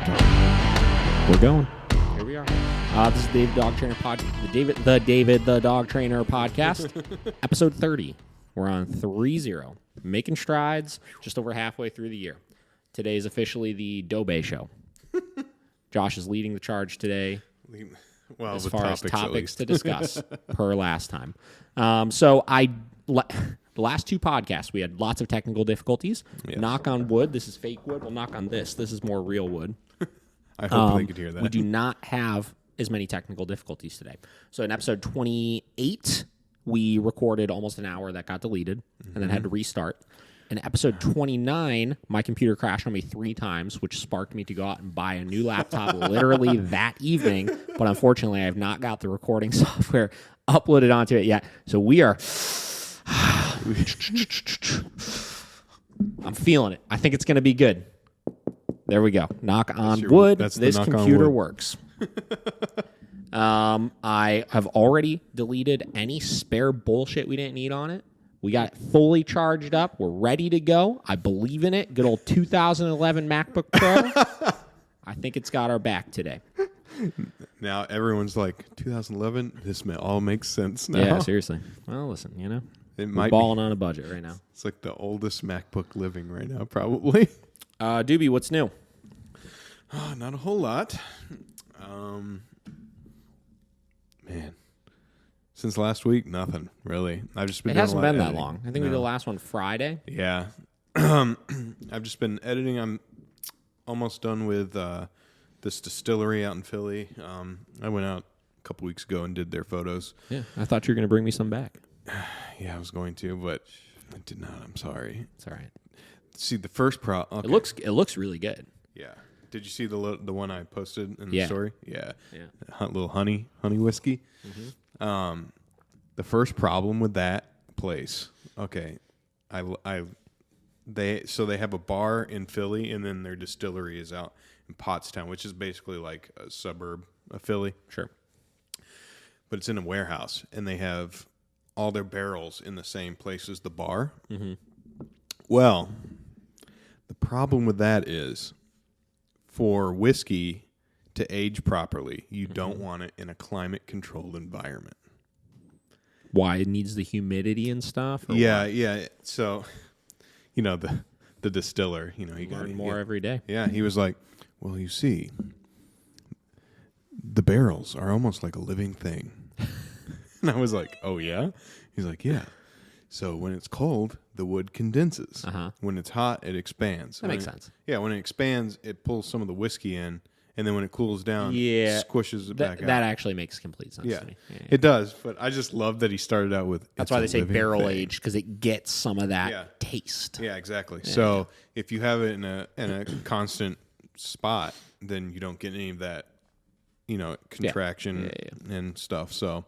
We're going. Here we are. This is the David Dog Trainer podcast. The David the Dog Trainer podcast, episode 30. We're on 3-0, making strides, just over halfway through the year. Today is officially the Dobe show. Josh is leading the charge today. Well, as the far as topics, topics to discuss per last time. The last two podcasts, we had lots of technical difficulties. Yes. Knock on wood. This is fake wood. We'll knock on this. This is more real wood. I hope they could hear that. We do not have as many technical difficulties today. So in episode 28, we recorded almost an hour that got deleted and then had to restart. In episode 29, my computer crashed on me 3 times, which sparked me to go out and buy a new laptop literally that evening. But unfortunately, I have not got the recording software uploaded onto it yet. So we are... I'm feeling it. I think it's going to be good. There we go. Knock on wood. This computer works. I have already deleted any spare bullshit we didn't need on it. We got it fully charged up. We're ready to go. I believe in it. Good old 2011 MacBook Pro. I think it's got our back today. Now everyone's like, 2011, this all makes sense now. Yeah, seriously. Well, listen, we're balling on a budget right now. It's like the oldest MacBook living right now, probably. Doobie, what's new? Not a whole lot. Man. Since last week, nothing, really. I've just been. It hasn't been that long. I think we did the last one Friday. Yeah. I've just been editing. I'm almost done with this distillery out in Philly. I went out a couple weeks ago and did their photos. Yeah, I thought you were going to bring me some back. Yeah, I was going to, but I did not. I'm sorry. It's all right. See, the first okay. It looks really good. Yeah. Did you see the one I posted in the story? Yeah. Yeah. Little honey whiskey. Mm-hmm. The first problem with that place. Okay, they have a bar in Philly, and then their distillery is out in Pottstown, which is basically like a suburb of Philly. Sure. But it's in a warehouse, and they have all their barrels in the same place as the bar. Mm-hmm. Well, the problem with that is, for whiskey to age properly, you don't want it in a climate-controlled environment. Why? It needs the humidity and stuff? Yeah. So, the distiller, he got more every day. Yeah, he was like, well, you see, the barrels are almost like a living thing. And I was like, oh, yeah? He's like, yeah. So when it's cold, the wood condenses. Uh-huh. When it's hot, it expands. That makes sense. Yeah, when it expands, it pulls some of the whiskey in, and then when it cools down, squishes it back out. That actually makes complete sense to me. Yeah. It does, but I just love that he started out with... That's why they say barrel aged, because it gets some of that taste. Yeah, exactly. Yeah. So if you have it in a constant spot, then you don't get any of that, contraction and stuff. So...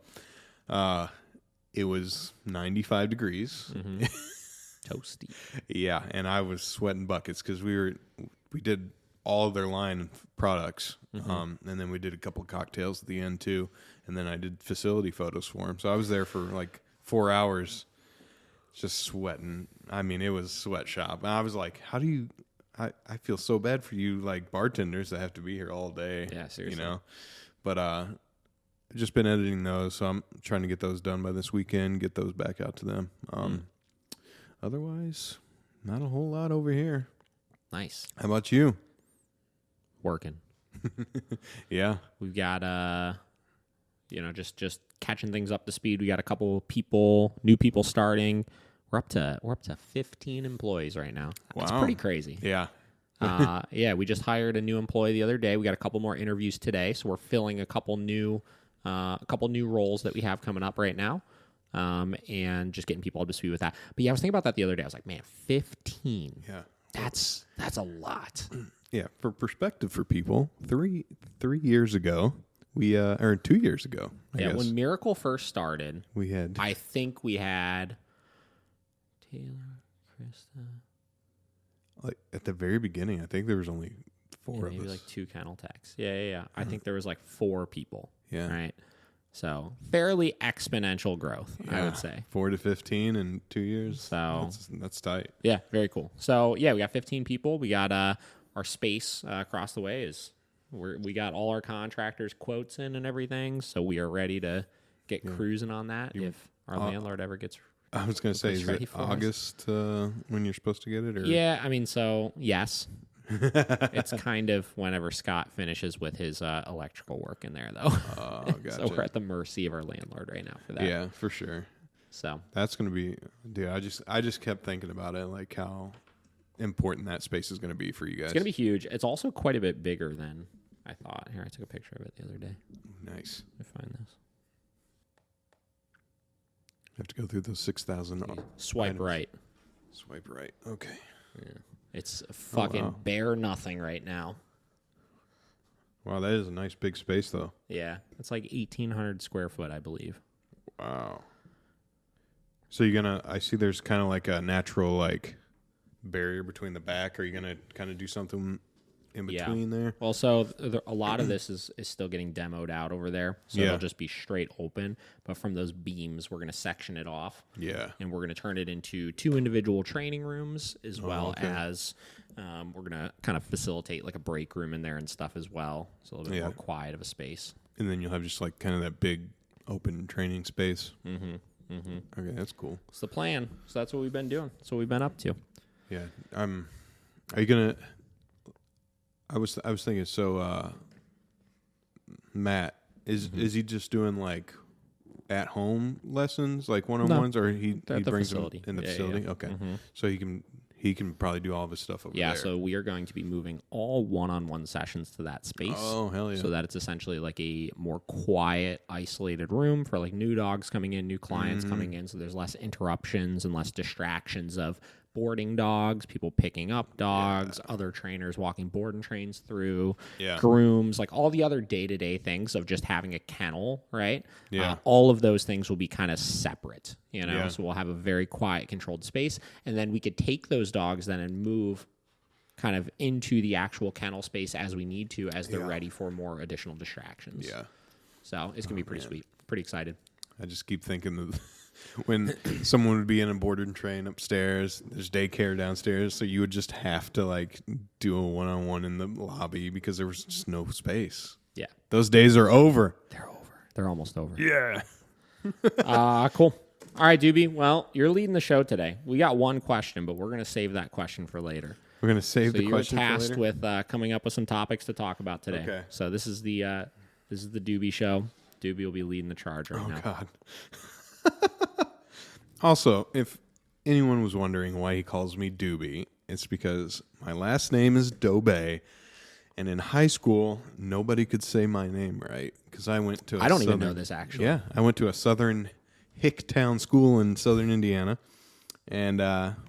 it was 95 degrees. Mm-hmm. Toasty. Yeah, and I was sweating buckets because we did all of their line of products, and then we did a couple of cocktails at the end too, and then I did facility photos for them. So I was there for like 4 hours, just sweating. I mean, it was a sweatshop. And I was like, how do you? I feel so bad for you, like bartenders that have to be here all day. Yeah, seriously. But just been editing those, so I'm trying to get those done by this weekend, get those back out to them. Otherwise, not a whole lot over here. Nice. How about you? Working. Yeah. We've got, just catching things up to speed. We got a couple new people starting. We're up to 15 employees right now. Wow. That's pretty crazy. Yeah. We just hired a new employee the other day. We got a couple more interviews today, so we're filling a couple new roles that we have coming up right now, and just getting people up to speed with that. But yeah, I was thinking about that the other day. I was like, man, 15. Yeah, that's a lot. Yeah, for perspective for people, 3 years ago, or 2 years ago, I guess. When Miracle first started, I think we had Taylor, Krista. Like at the very beginning, I think there was only 4 of us. Maybe like 2 kennel techs. Yeah. I think there was like 4 people. Yeah. Right. So fairly exponential growth, I would say. 4 to 15 in 2 years. So that's tight. Yeah, very cool. So yeah, we got 15 people. We got our space across the way is we got all our contractors' quotes in and everything, so we are ready to get cruising on that if our landlord ever gets. I was going to say, is it August when you're supposed to get it? Or? Yeah, I mean, so yes. It's kind of whenever Scott finishes with his electrical work in there, though. Oh, gotcha. So we're at the mercy of our landlord right now for that. Yeah, for sure. So that's going to be, dude, I just kept thinking about it, like how important that space is going to be for you guys. It's going to be huge. It's also quite a bit bigger than I thought. Here, I took a picture of it the other day. Nice. Let me find this. Have to go through those 6,000. Swipe items. Right. Swipe right. Okay. Yeah. It's fucking bare nothing right now. Wow, that is a nice big space, though. Yeah. It's like 1,800 square foot, I believe. Wow. So you're going to, I see there's kind of like a natural, like, barrier between the back. Are you going to kind of do something in between there? Well, so a lot of this is still getting demoed out over there. So it'll just be straight open. But from those beams, we're going to section it off. Yeah. And we're going to turn it into 2 individual training rooms as well as we're going to kind of facilitate like a break room in there and stuff as well. So a little bit more quiet of a space. And then you'll have just like kind of that big open training space. Mm-hmm. Mm-hmm. Okay, that's cool. It's the plan. So that's what we've been doing. That's what we've been up to. Yeah. Are you going to... I was thinking, so Matt, is he just doing like at home lessons, like one-on-ones, or he brings them in the facility? Yeah. Okay. Mm-hmm. So he can probably do all of his stuff over there. Yeah, so we are going to be moving all one-on-one sessions to that space. Oh, hell yeah. So that it's essentially like a more quiet, isolated room for like new dogs coming in, new clients coming in, so there's less interruptions and less distractions of boarding dogs, people picking up dogs, other trainers walking board and trains through, grooms, like all the other day-to-day things of just having a kennel, right? Yeah. All of those things will be kind of separate, you know? So we'll have a very quiet, controlled space, and then we could take those dogs then and move kind of into the actual kennel space as we need to, as they're ready for more additional distractions. Yeah. So it's going to be pretty sweet. Pretty excited. I just keep thinking that when someone would be in a board and train upstairs, there's daycare downstairs, so you would just have to like do a one-on-one in the lobby because there was just no space. Yeah. Those days are over. They're over. They're almost over. Yeah. Cool. All right, Doobie. Well, you're leading the show today. We got one question, but we're going to save that question for later. We're going to save the question for later? So you're tasked with coming up with some topics to talk about today. Okay. So this is the Doobie show. Doobie will be leading the charge right now. Oh, God. Also, if anyone was wondering why he calls me Doobie, it's because my last name is Dobe, and in high school, nobody could say my name right because I went to I don't even know this, actually. Yeah, I went to a southern hick-town school in southern Indiana, and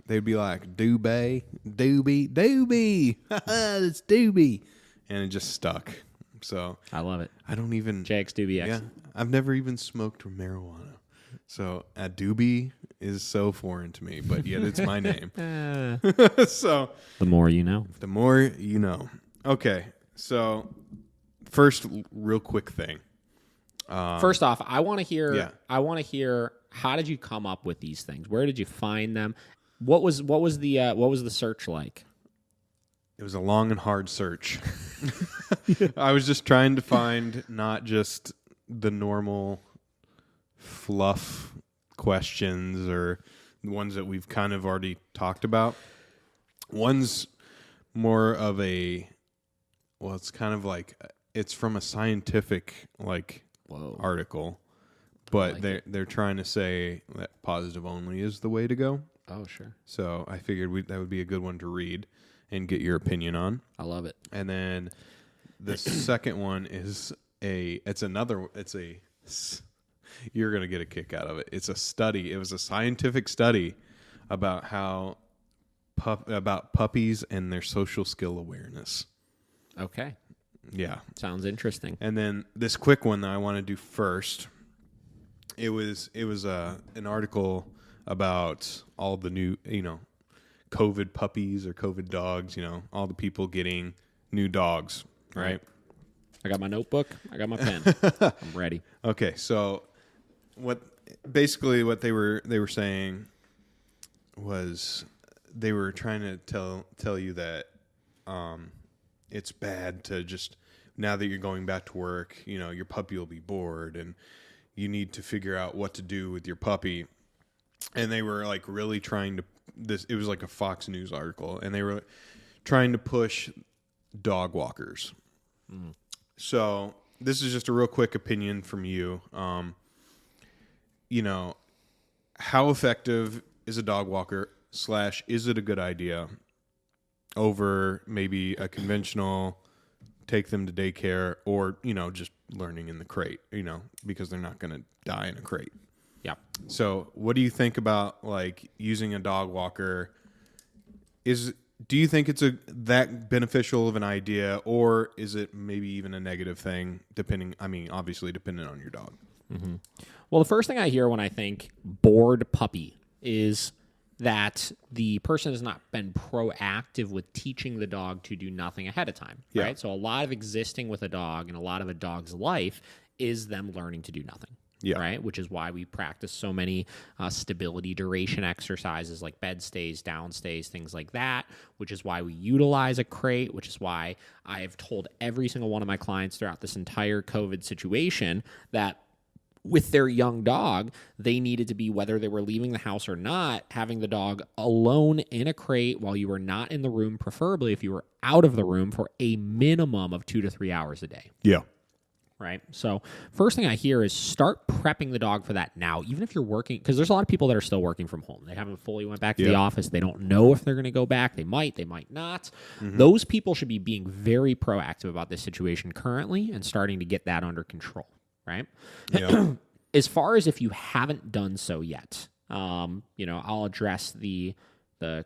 they'd be like, Doobie, Doobie, Doobie, it's Doobie, and it just stuck. So I love it. I don't even... JX Doobie X. Yeah, I've never even smoked marijuana. So a Doobie is so foreign to me, but yet it's my name. So the more you know. The more you know. Okay, so first, real quick thing. First off, I want to hear. Yeah. I want to hear. How did you come up with these things? Where did you find them? What was the search like? It was a long and hard search. I was just trying to find not just the normal fluff questions or the ones that we've kind of already talked about. One's more of a, well, it's kind of like, it's from a scientific article, but they're trying to say that positive only is the way to go. Oh, sure. So I figured that would be a good one to read and get your opinion on. I love it. And then the second one is you're going to get a kick out of it. It's a study. It was a scientific study about how about puppies and their social skill awareness. Okay. Yeah. Sounds interesting. And then this quick one that I want to do first, it was an article about all the new, COVID puppies or COVID dogs, all the people getting new dogs, right? I got my notebook. I got my pen. I'm ready. Okay, so what they were saying was they were trying to tell you that it's bad to just, now that you're going back to work, you know, your puppy will be bored and you need to figure out what to do with your puppy. And they were like really trying to, it was like a Fox News article, and they were trying to push dog walkers. So this is just a real quick opinion from you. You know, how effective is a dog walker / is it a good idea over maybe a conventional take them to daycare, or, you know, just learning in the crate, you know, because they're not going to die in a crate. Yeah. So what do you think about like using a dog walker? Do you think it's that beneficial of an idea, or is it maybe even a negative thing, obviously depending on your dog? Mm-hmm. Well, the first thing I hear when I think bored puppy is that the person has not been proactive with teaching the dog to do nothing ahead of time, right? Yeah. So a lot of existing with a dog and a lot of a dog's life is them learning to do nothing. Yeah. Right. Which is why we practice so many stability duration exercises like bed stays, down stays, things like that, which is why we utilize a crate, which is why I have told every single one of my clients throughout this entire COVID situation that with their young dog, they needed to be, whether they were leaving the house or not, having the dog alone in a crate while you were not in the room, preferably if you were out of the room, for a minimum of 2 to 3 hours a day. Yeah. Right. So first thing I hear is start prepping the dog for that now, even if you're working, because there's a lot of people that are still working from home. They haven't fully went back to the office. They don't know if they're going to go back. They might not. Mm-hmm. Those people should be being very proactive about this situation currently and starting to get that under control. Right. Yeah. As far as if you haven't done so yet, you know, I'll address the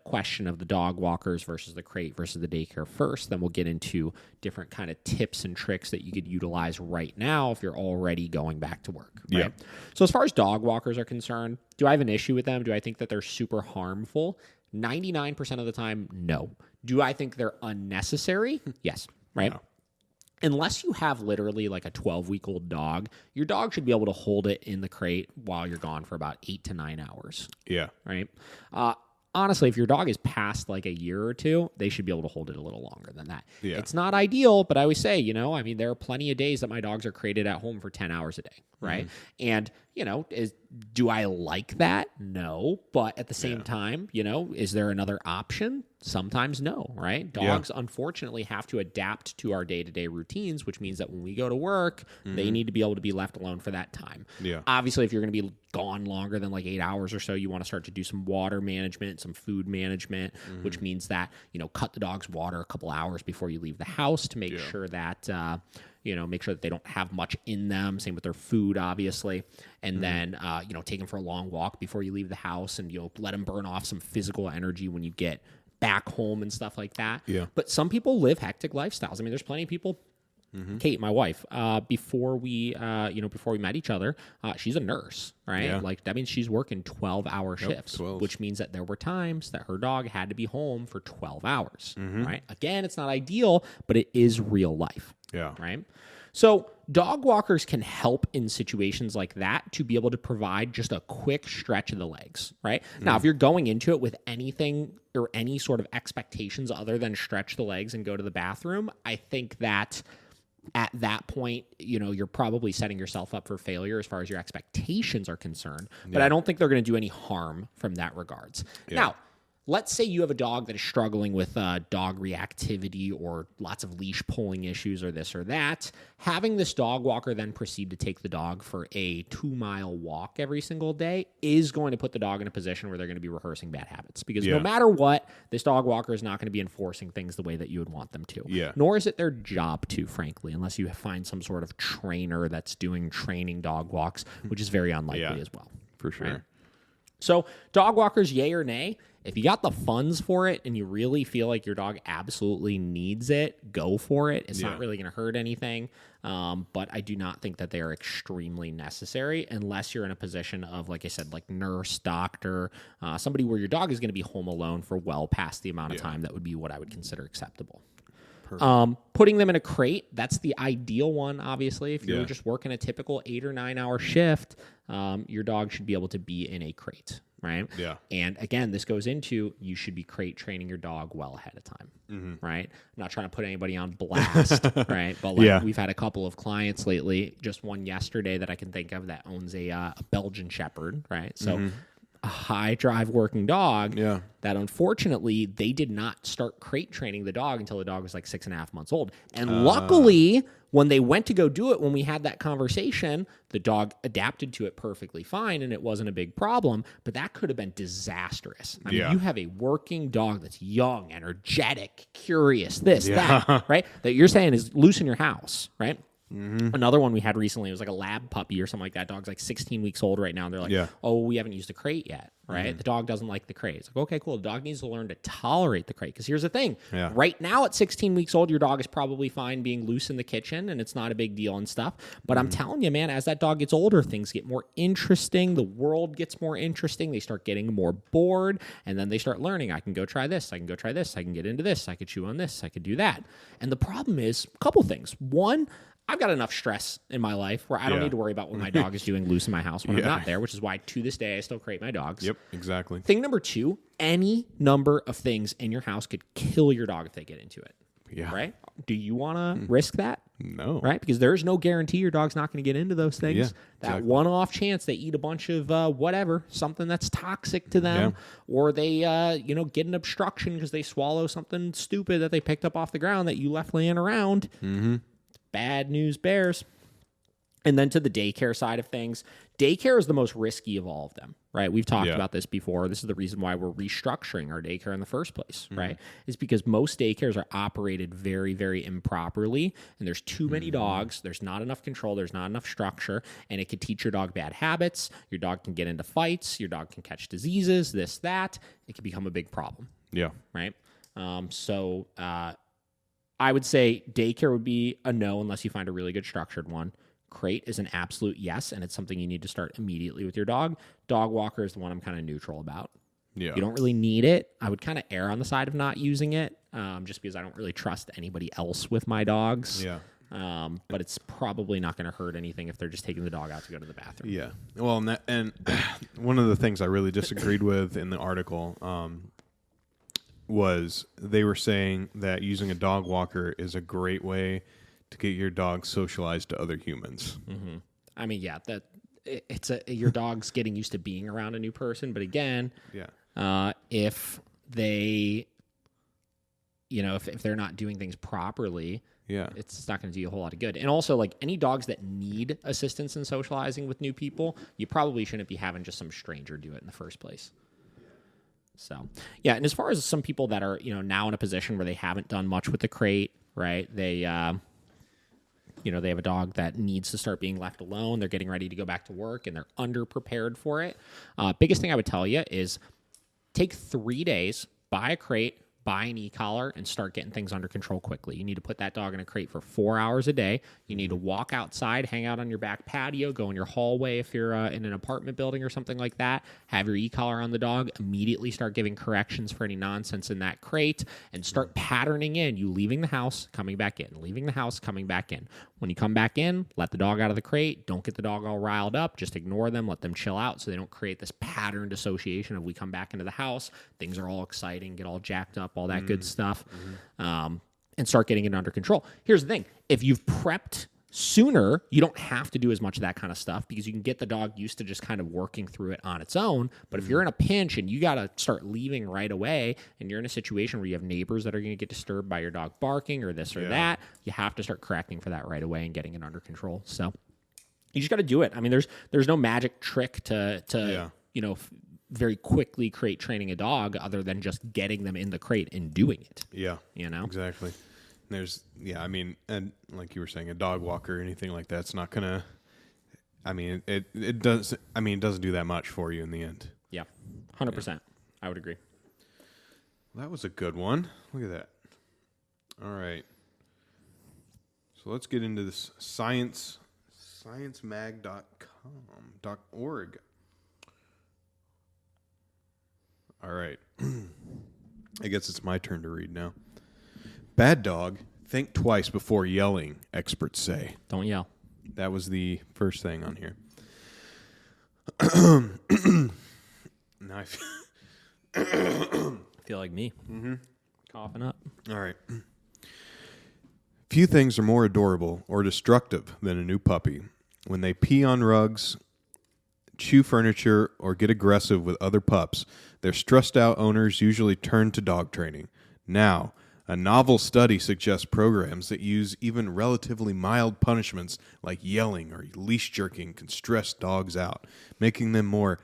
question of the dog walkers versus the crate versus the daycare first. Then we'll get into different kind of tips and tricks that you could utilize right now if you're already going back to work. Right? Yeah. So as far as dog walkers are concerned, do I have an issue with them? Do I think that they're super harmful? 99% of the time, no. Do I think they're unnecessary? Yes. Right. No. Unless you have literally like a 12-week-old dog, your dog should be able to hold it in the crate while you're gone for about 8 to 9 hours. Yeah. Right. Honestly, if your dog is past like a year or two, they should be able to hold it a little longer than that. Yeah. It's not ideal, but I always say, you know, I mean, there are plenty of days that my dogs are crated at home for 10 hours a day, right? Mm-hmm. And, you know, do I like that? No. But at the same time, you know, is there another option? Sometimes no, right? Dogs, unfortunately, have to adapt to our day-to-day routines, which means that when we go to work, they need to be able to be left alone for that time. Yeah. Obviously, if you're going to be gone longer than like 8 hours or so, you want to start to do some water management, some food management, which means that, you know, cut the dog's water a couple hours before you leave the house to make sure that, you know, make sure that they don't have much in them. Same with their food, obviously. And then, you know, take them for a long walk before you leave the house, and, you know, let them burn off some physical energy when you get back home and stuff like that. Yeah. But some people live hectic lifestyles. I mean, there's plenty of people. Kate, my wife, before we met each other, she's a nurse, right? Yeah. Like that means she's working 12-hour shifts, 12. Which means that there were times that her dog had to be home for 12 hours, right? Again, it's not ideal, but it is real life. Yeah. Right. So dog walkers can help in situations like that to be able to provide just a quick stretch of the legs, right? Now, if you're going into it with anything or any sort of expectations other than stretch the legs and go to the bathroom, I think that at that point, you know, you're probably setting yourself up for failure as far as your expectations are concerned. But I don't think they're going to do any harm from that regards. Yeah. Now, let's say you have a dog that is struggling with dog reactivity or lots of leash pulling issues or this or that. Having this dog walker then proceed to take the dog for a 2-mile walk every single day is going to put the dog in a position where they're going to be rehearsing bad habits. Because no matter what, this dog walker is not going to be enforcing things the way that you would want them to. Yeah. Nor is it their job to, frankly, unless you find some sort of trainer that's doing training dog walks, which is very unlikely as well. For sure. Right? So dog walkers, yay or nay? If you got the funds for it and you really feel like your dog absolutely needs it, go for it. It's not really going to hurt anything. But I do not think that they are extremely necessary unless you're in a position of, like I said, like nurse, doctor, somebody where your dog is going to be home alone for well past the amount of time that would be what I would consider acceptable. Putting them in a crate, that's the ideal one, obviously. If you're just working a typical 8 or 9 hour shift, your dog should be able to be in a crate, right? Yeah. And again, this goes into you should be crate training your dog well ahead of time, right? I'm not trying to put anybody on blast, right? But like we've had a couple of clients lately, just one yesterday that I can think of that owns a Belgian Shepherd, right? So a high drive working dog that unfortunately they did not start crate training the dog until the dog was like 6.5 months old. And luckily, when they went to go do it, when we had that conversation, the dog adapted to it perfectly fine and it wasn't a big problem, but that could have been disastrous. I mean, you have a working dog that's young, energetic, curious, that, right? That you're saying is loose in your house, right? Another one we had recently, it was like a lab puppy or something like that. Dog's like 16 weeks old right now. And they're like, oh, we haven't used a crate yet, right? The dog doesn't like the crate. It's like, okay, cool. The dog needs to learn to tolerate the crate. Because here's the thing. Right now at 16 weeks old, your dog is probably fine being loose in the kitchen and it's not a big deal and stuff. But I'm telling you, man, as that dog gets older, things get more interesting. The world gets more interesting. They start getting more bored. And then they start learning, I can go try this. I can go try this. I can get into this. I could chew on this. I could do that. And the problem is a couple things. One, I've got enough stress in my life where I don't need to worry about what my dog is doing loose in my house when I'm not there, which is why to this day I still crate my dogs. Yep, exactly. Thing number two, any number of things in your house could kill your dog if they get into it. Yeah. Right? Do you want to risk that? No. Right? Because there's no guarantee your dog's not going to get into those things. Yeah, that one-off chance they eat a bunch of whatever, something that's toxic to them, or they get an obstruction because they swallow something stupid that they picked up off the ground that you left laying around. Bad news bears. And then to the daycare side of things, daycare is the most risky of all of them, right? We've talked about this before. This is the reason why we're restructuring our daycare in the first place, right? Is because most daycares are operated very, very improperly, and there's too many dogs, there's not enough control, there's not enough structure, and it could teach your dog bad habits, your dog can get into fights, your dog can catch diseases, this, that. It can become a big problem. Yeah. Right? I would say daycare would be a no unless you find a really good structured one. Crate is an absolute yes, and it's something you need to start immediately with your dog. Dog walker is the one I'm kind of neutral about. Yeah. You don't really need it. I would kind of err on the side of not using it, just because I don't really trust anybody else with my dogs. Yeah. But it's probably not going to hurt anything if they're just taking the dog out to go to the bathroom. Yeah. Well, and one of the things I really disagreed with in the article was they were saying that using a dog walker is a great way to get your dog socialized to other humans. I mean, yeah, your dog's getting used to being around a new person, but again, if they, if they're not doing things properly, it's not going to do you a whole lot of good. And also, like, any dogs that need assistance in socializing with new people, you probably shouldn't be having just some stranger do it in the first place. So, yeah, and as far as some people that are, now in a position where they haven't done much with the crate, right? They, they have a dog that needs to start being left alone. They're getting ready to go back to work, and they're underprepared for it. Biggest thing I would tell you is take 3 days, buy a crate, buy an e-collar, and start getting things under control quickly. You need to put that dog in a crate for 4 hours a day. You need to walk outside, hang out on your back patio, go in your hallway if you're in an apartment building or something like that. Have your e-collar on the dog. Immediately start giving corrections for any nonsense in that crate, and start patterning in. You leaving the house, coming back in. Leaving the house, coming back in. When you come back in, let the dog out of the crate. Don't get the dog all riled up. Just ignore them. Let them chill out so they don't create this patterned association of we come back into the house, things are all exciting, get all jacked up, all that good stuff, and start getting it under control. Here's the thing. If you've prepped sooner, you don't have to do as much of that kind of stuff because you can get the dog used to just kind of working through it on its own. But if you're in a pinch and you got to start leaving right away and you're in a situation where you have neighbors that are going to get disturbed by your dog barking or this or that, you have to start correcting for that right away and getting it under control. So you just got to do it. I mean, there's no magic trick to very quickly crate training a dog other than just getting them in the crate and doing it. Yeah. Exactly. There's, and like you were saying, a dog walker or anything like that's not going to, it doesn't do that much for you in the end. Yeah. 100%. Yeah. I would agree. Well, that was a good one. Look at that. All right. So let's get into this sciencemag.org. All right. I guess it's my turn to read now. Bad dog, think twice before yelling, experts say. Don't yell. That was the first thing on here. Now Feel like me. Coughing up. All right. Few things are more adorable or destructive than a new puppy. When they pee on rugs, chew furniture, or get aggressive with other pups, their stressed out owners usually turn to dog training. Now, a novel study suggests programs that use even relatively mild punishments like yelling or leash jerking can stress dogs out, making them more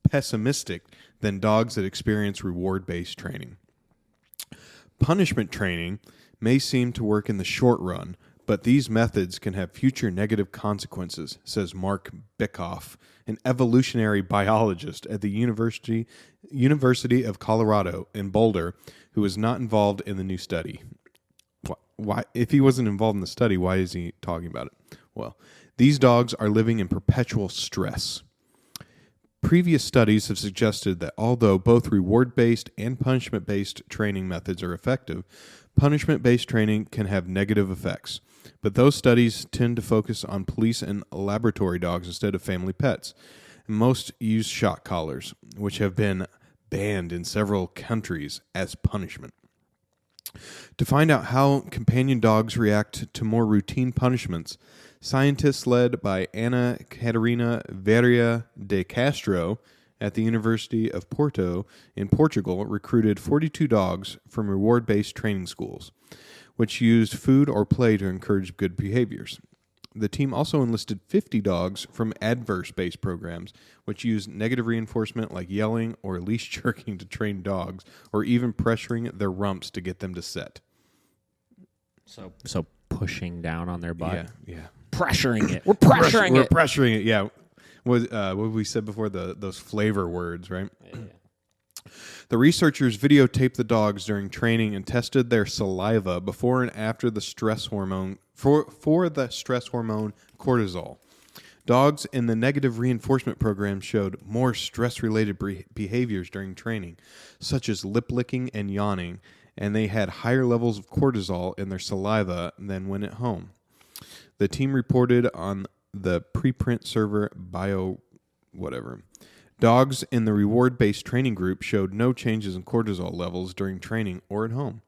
pessimistic than dogs that experience reward-based training. Punishment training may seem to work in the short run, but these methods can have future negative consequences, says Mark Bickoff, an evolutionary biologist at the University of Colorado in Boulder, who was not involved in the new study. Why, if he wasn't involved in the study, why is he talking about it? Well, these dogs are living in perpetual stress. Previous studies have suggested that although both reward-based and punishment-based training methods are effective, punishment-based training can have negative effects. But those studies tend to focus on police and laboratory dogs instead of family pets. Most use shock collars, which have been banned in several countries as punishment. To find out how companion dogs react to more routine punishments, scientists led by Ana Catarina Vieira de Castro at the University of Porto in Portugal recruited 42 dogs from reward-based training schools, which used food or play to encourage good behaviors. The team also enlisted 50 dogs from adverse-based programs, which used negative reinforcement like yelling or leash jerking to train dogs, or even pressuring their rumps to get them to sit. So pushing down on their butt. Yeah. Pressuring it. We're pressuring We're it. pressuring it, yeah. What we said before, those flavor words, right? Yeah. The researchers videotaped the dogs during training and tested their saliva before and after the stress hormone for the stress hormone cortisol. Dogs in the negative reinforcement program showed more stress-related behaviors during training, such as lip licking and yawning, and they had higher levels of cortisol in their saliva than when at home. The team reported on the preprint server Dogs in the reward-based training group showed no changes in cortisol levels during training or at home.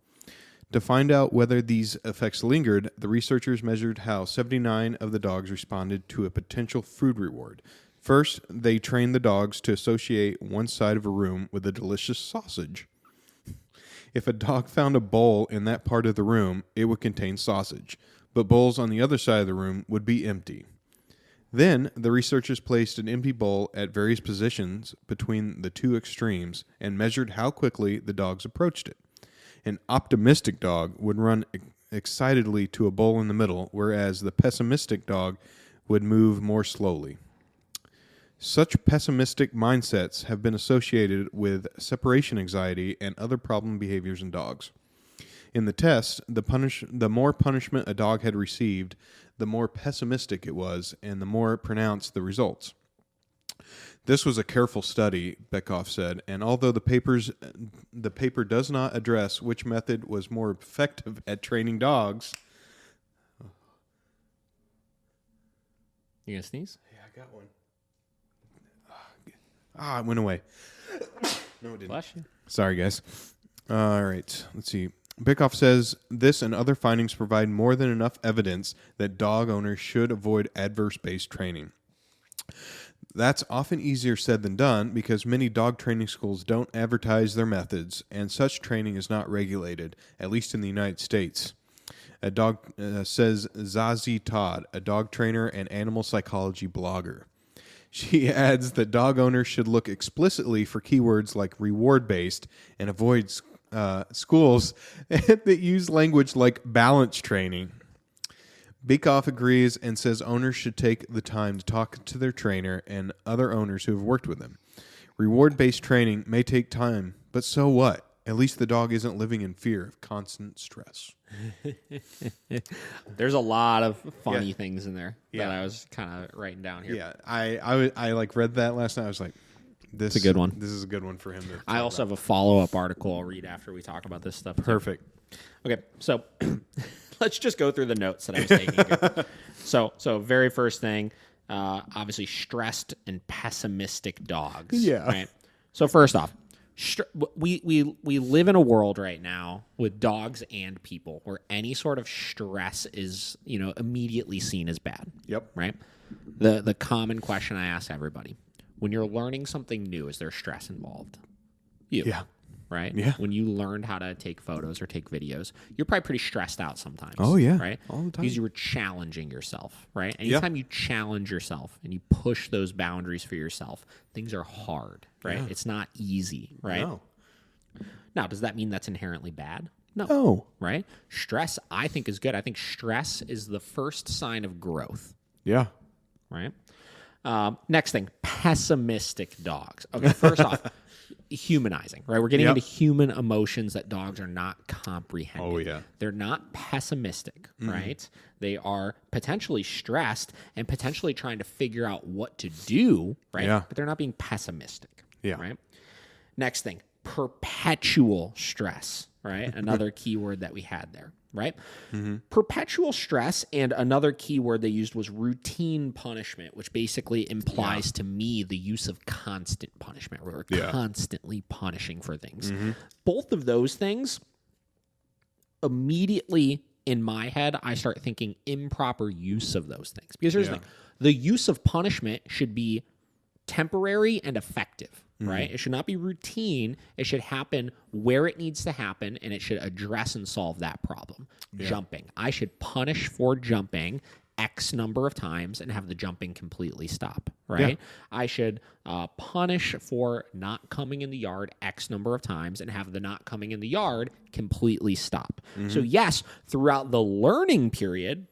To find out whether these effects lingered, the researchers measured how 79 of the dogs responded to a potential food reward. First, they trained the dogs to associate one side of a room with a delicious sausage. If a dog found a bowl in that part of the room, it would contain sausage, but bowls on the other side of the room would be empty. Then, the researchers placed an empty bowl at various positions between the two extremes and measured how quickly the dogs approached it. An optimistic dog would run excitedly to a bowl in the middle, whereas the pessimistic dog would move more slowly. Such pessimistic mindsets have been associated with separation anxiety and other problem behaviors in dogs. In the test, the more punishment a dog had received, the more pessimistic it was, and the more pronounced the results. This was a careful study, Beckhoff said, and although the paper does not address which method was more effective at training dogs. You gonna sneeze? Yeah, I got one. It went away. No, it didn't. Bless you. Sorry, guys. All right, let's see. Bickoff says this and other findings provide more than enough evidence that dog owners should avoid adverse-based training. That's often easier said than done because many dog training schools don't advertise their methods, and such training is not regulated, at least in the United States. Says Zazie Todd, a dog trainer and animal psychology blogger. She adds that dog owners should look explicitly for keywords like reward-based and avoid schools that use language like balance training. Bickoff agrees and says owners should take the time to talk to their trainer and other owners who have worked with them. Reward-based training may take time, but so what? At least the dog isn't living in fear of constant stress. There's a lot of funny things in there that I was kind of writing down here. Yeah, I like read that last night. I was like, this is a good one. This is a good one for him. I also have a follow-up article I'll read after we talk about this stuff. Perfect. Okay, so let's just go through the notes that I was taking here. So very first thing, obviously stressed and pessimistic dogs. Yeah. Right? So first off, we live in a world right now with dogs and people where any sort of stress is, immediately seen as bad. Yep. Right? The common question I ask everybody, when you're learning something new, is there stress involved? Yeah. Right? Yeah. When you learned how to take photos or take videos, you're probably pretty stressed out sometimes. Oh, yeah. Right? All the time. Because you were challenging yourself, right? Anytime you challenge yourself and you push those boundaries for yourself, things are hard, right? Yeah. It's not easy, right? No. Now, does that mean that's inherently bad? No. No. Right? Stress, I think, is good. I think stress is the first sign of growth, Yeah. right? Next thing, pessimistic dogs. Okay, first off, humanizing, right? We're getting into human emotions that dogs are not comprehending. Oh, yeah. They're not pessimistic, right? They are potentially stressed and potentially trying to figure out what to do, right? Yeah. But they're not being pessimistic, Yeah. right? Next thing, perpetual stress, right? Another keyword that we had there, right? Perpetual stress, and another keyword they used was routine punishment, which basically implies to me the use of constant punishment. We're constantly punishing for things. Both of those things, immediately in my head, I start thinking improper use of those things. Because here's the thing. The use of punishment should be temporary and effective. Right? It should not be routine. It should happen where it needs to happen, and it should address and solve that problem. Jumping. I should punish for jumping X number of times and have the jumping completely stop. Right? I should punish for not coming in the yard X number of times and have the not coming in the yard completely stop. So yes, throughout the learning period,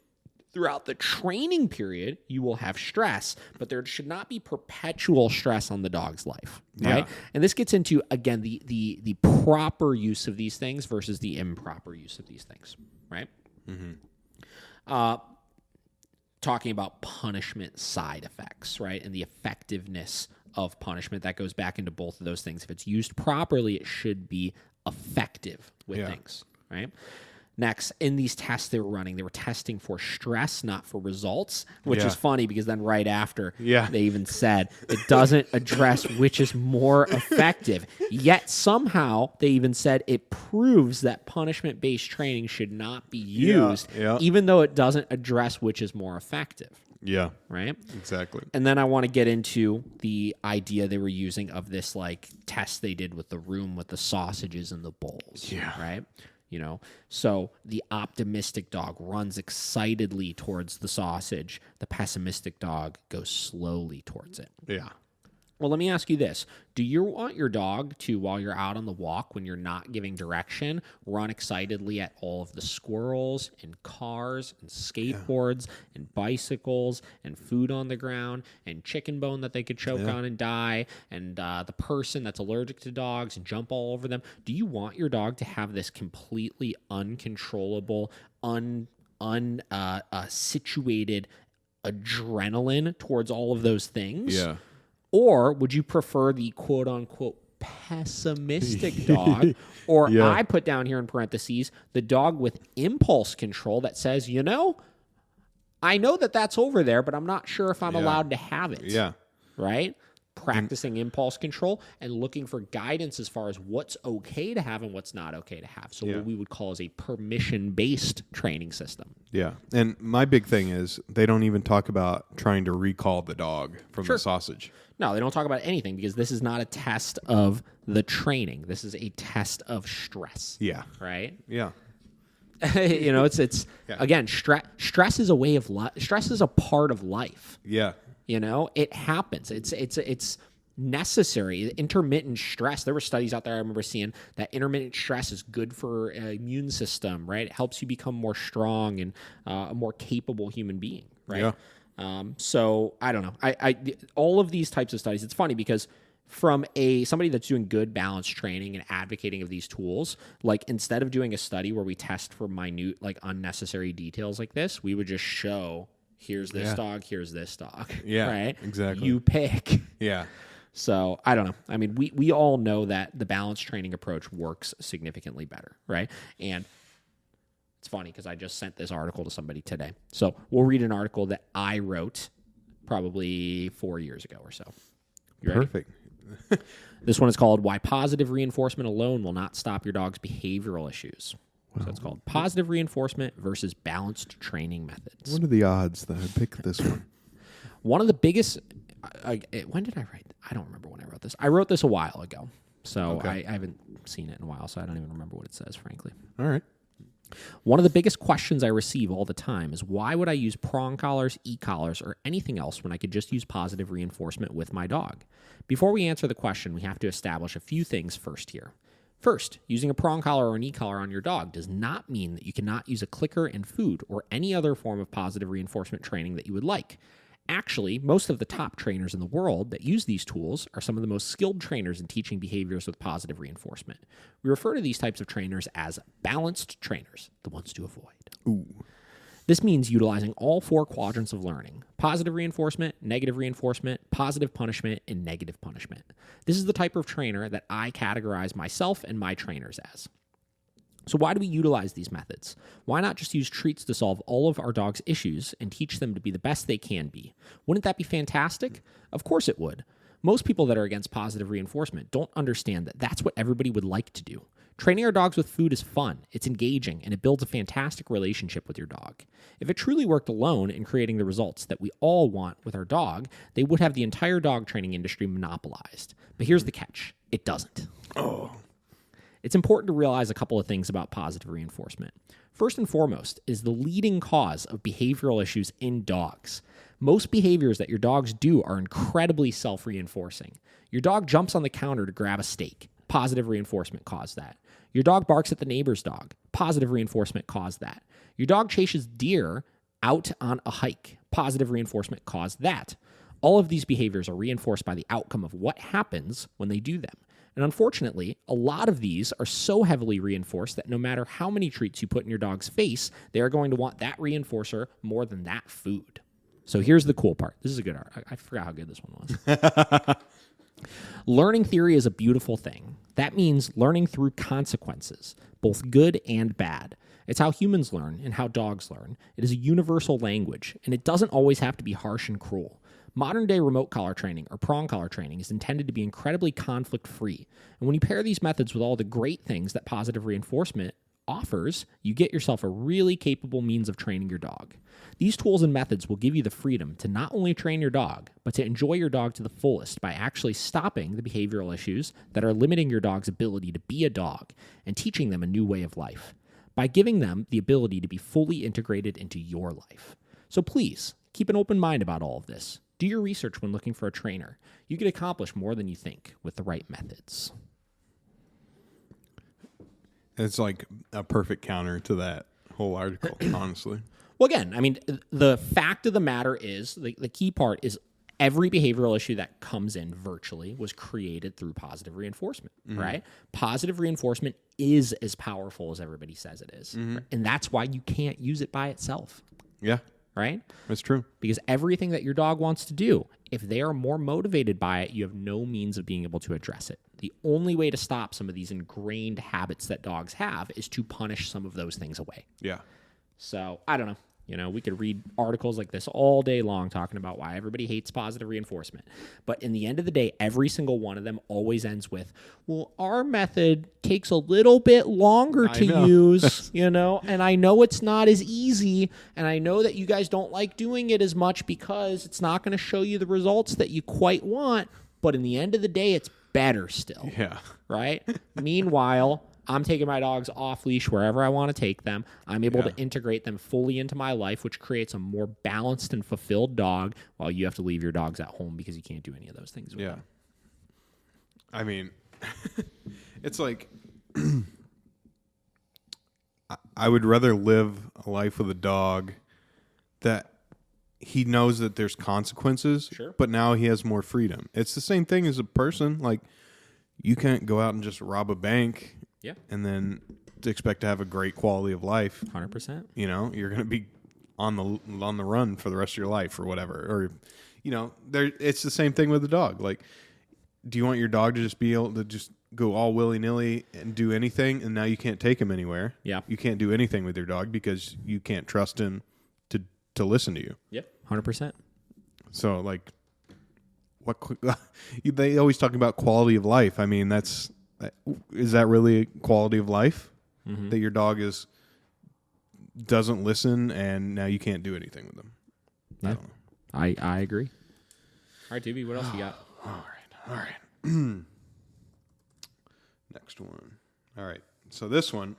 throughout the training period, you will have stress, but there should not be perpetual stress on the dog's life, right? And this gets into, again, the proper use of these things versus the improper use of these things, right? Talking about punishment side effects, right? And the effectiveness of punishment, that goes back into both of those things. If it's used properly, it should be effective with things, right? Next, in these tests they were running, they were testing for stress, not for results, which is funny because then right after they even said it doesn't address which is more effective. Yet somehow they even said it proves that punishment-based training should not be used, even though it doesn't address which is more effective. Yeah. Right? Exactly. And then I want to get into the idea they were using of this test they did with the room with the sausages and the bowls. Yeah. Right? So the optimistic dog runs excitedly towards the sausage. The pessimistic dog goes slowly towards it. Yeah. Well, let me ask you this. Do you want your dog to, while you're out on the walk, when you're not giving direction, run excitedly at all of the squirrels and cars and skateboards and bicycles and food on the ground and chicken bone that they could choke on and die and the person that's allergic to dogs and jump all over them? Do you want your dog to have this completely uncontrollable, situated adrenaline towards all of those things? Yeah. Or would you prefer the quote-unquote pessimistic dog? Or I put down here in parentheses, the dog with impulse control that says, I know that that's over there, but I'm not sure if I'm allowed to have it. Yeah. Right? Practicing impulse control and looking for guidance as far as what's okay to have and what's not okay to have. So what we would call as a permission-based training system. Yeah. And my big thing is they don't even talk about trying to recall the dog from the sausage. No, they don't talk about anything because this is not a test of the training. This is a test of stress. Yeah. Right? Yeah. It's again, stress is a way of life. Stress is a part of life. Yeah. It happens. It's necessary. Intermittent stress. There were studies out there I remember seeing that intermittent stress is good for immune system, right? It helps you become more strong and a more capable human being, right? Yeah. So I don't know. I all of these types of studies, it's funny because from somebody that's doing good balanced training and advocating of these tools, instead of doing a study where we test for minute, unnecessary details like this, we would just show, here's this dog, here's this dog. Yeah, right? exactly. You pick. Yeah. So I don't know. I mean, we all know that the balanced training approach works significantly better, right? And it's funny because I just sent this article to somebody today. So we'll read an article that I wrote probably 4 years ago or so. You ready? Perfect. This one is called Why Positive Reinforcement Alone Will Not Stop Your Dog's Behavioral Issues. So it's called Positive Reinforcement versus Balanced Training Methods. What are the odds that I picked this one? One of the biggest... when did I write? I don't remember when I wrote this. I wrote this a while ago. So I haven't seen it in a while, so I don't even remember what it says, frankly. All right. One of the biggest questions I receive all the time is why would I use prong collars, e-collars, or anything else when I could just use positive reinforcement with my dog? Before we answer the question, we have to establish a few things first here. First, using a prong collar or an e-collar on your dog does not mean that you cannot use a clicker and food or any other form of positive reinforcement training that you would like. Actually, most of the top trainers in the world that use these tools are some of the most skilled trainers in teaching behaviors with positive reinforcement. We refer to these types of trainers as balanced trainers, the ones to avoid. Ooh. This means utilizing all 4 quadrants of learning: positive reinforcement, negative reinforcement, positive punishment, and negative punishment. This is the type of trainer that I categorize myself and my trainers as. So why do we utilize these methods? Why not just use treats to solve all of our dog's issues and teach them to be the best they can be? Wouldn't that be fantastic? Of course it would. Most people that are against positive reinforcement don't understand that that's what everybody would like to do. Training our dogs with food is fun, it's engaging, and it builds a fantastic relationship with your dog. If it truly worked alone in creating the results that we all want with our dog, they would have the entire dog training industry monopolized. But here's the catch: it doesn't. It's important to realize a couple of things about positive reinforcement. First and foremost is the leading cause of behavioral issues in dogs. Most behaviors that your dogs do are incredibly self-reinforcing. Your dog jumps on the counter to grab a steak. Positive reinforcement caused that. Your dog barks at the neighbor's dog. Positive reinforcement caused that. Your dog chases deer out on a hike. Positive reinforcement caused that. All of these behaviors are reinforced by the outcome of what happens when they do them. And unfortunately, a lot of these are so heavily reinforced that no matter how many treats you put in your dog's face, they are going to want that reinforcer more than that food. So here's the cool part. This is a good art. I forgot how good this one was. Learning theory is a beautiful thing. That means learning through consequences, both good and bad. It's how humans learn and how dogs learn. It is a universal language, and it doesn't always have to be harsh and cruel. Modern-day remote collar training or prong collar training is intended to be incredibly conflict-free. And when you pair these methods with all the great things that positive reinforcement offers, you get yourself a really capable means of training your dog. These tools and methods will give you the freedom to not only train your dog, but to enjoy your dog to the fullest by actually stopping the behavioral issues that are limiting your dog's ability to be a dog and teaching them a new way of life, by giving them the ability to be fully integrated into your life. So please, keep an open mind about all of this. Do your research when looking for a trainer. You can accomplish more than you think with the right methods. It's like a perfect counter to that whole article, honestly. Well, again, I mean, the fact of the matter is, the key part is every behavioral issue that comes in virtually was created through positive reinforcement, right? Positive reinforcement is as powerful as everybody says it is. And that's why you can't use it by itself. Yeah. Right? That's true. Because everything that your dog wants to do, if they are more motivated by it, you have no means of being able to address it. The only way to stop some of these ingrained habits that dogs have is to punish some of those things away. Yeah. So, I don't know. You know, we could read articles like this all day long talking about why everybody hates positive reinforcement. But in the end of the day, every single one of them always ends with, well, our method takes a little bit longer to use, you know, and I know it's not as easy, and I know that you guys don't like doing it as much because it's not going to show you the results that you quite want, but in the end of the day, it's better still. Yeah. Right? Meanwhile, I'm taking my dogs off leash wherever I want to take them. I'm able to integrate them fully into my life, which creates a more balanced and fulfilled dog, while you have to leave your dogs at home because you can't do any of those things with them. I mean, it's like I would rather live a life with a dog that he knows that there's consequences, but now he has more freedom. It's the same thing as a person. Like, you can't go out and just rob a bank and then to expect to have a great quality of life. 100%. You know, you're going to be on the run for the rest of your life or whatever. Or, you know, it's the same thing with a dog. Like, do you want your dog to just be able to just go all willy-nilly and do anything, and now you can't take him anywhere? Yeah. You can't do anything with your dog because you can't trust him to listen to you. Yep, 100%. So, like, they always talk about quality of life. I mean, is that really quality of life that your dog doesn't listen and now you can't do anything with them? Yeah. I agree. All right, TV, what else you got? All right. Next one. All right. So this one,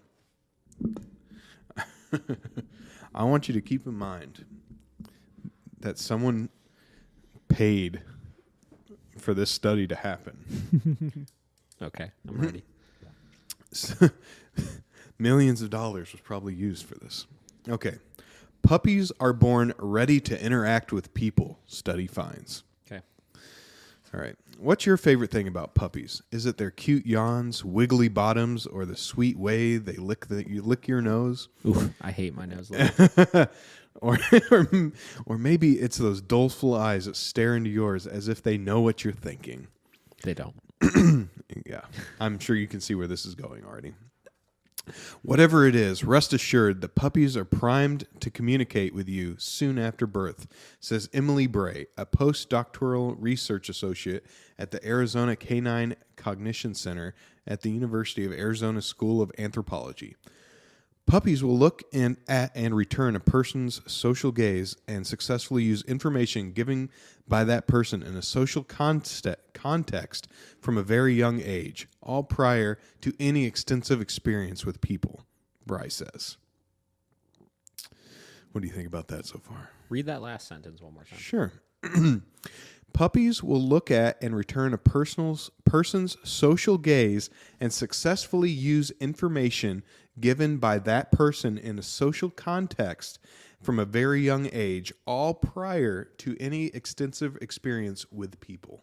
I want you to keep in mind that someone paid for this study to happen. Okay, I'm ready. Millions of dollars was probably used for this. Okay. Puppies are born ready to interact with people, study finds. Okay. All right. What's your favorite thing about puppies? Is it their cute yawns, wiggly bottoms, or the sweet way they lick your nose? Oof, I hate my nose. or maybe it's those doleful eyes that stare into yours as if they know what you're thinking. They don't. Yeah. I'm sure you can see where this is going already. Whatever it is, rest assured the puppies are primed to communicate with you soon after birth, says Emily Bray, a postdoctoral research associate at the Arizona Canine Cognition Center at the University of Arizona School of Anthropology. Puppies will look at and return a person's social gaze and successfully use information given by that person in a social context from a very young age, all prior to any extensive experience with people, Bry says. What do you think about that so far? Read that last sentence one more time. Sure. Puppies will look at and return a person's social gaze and successfully use information given by that person in a social context from a very young age, all prior to any extensive experience with people.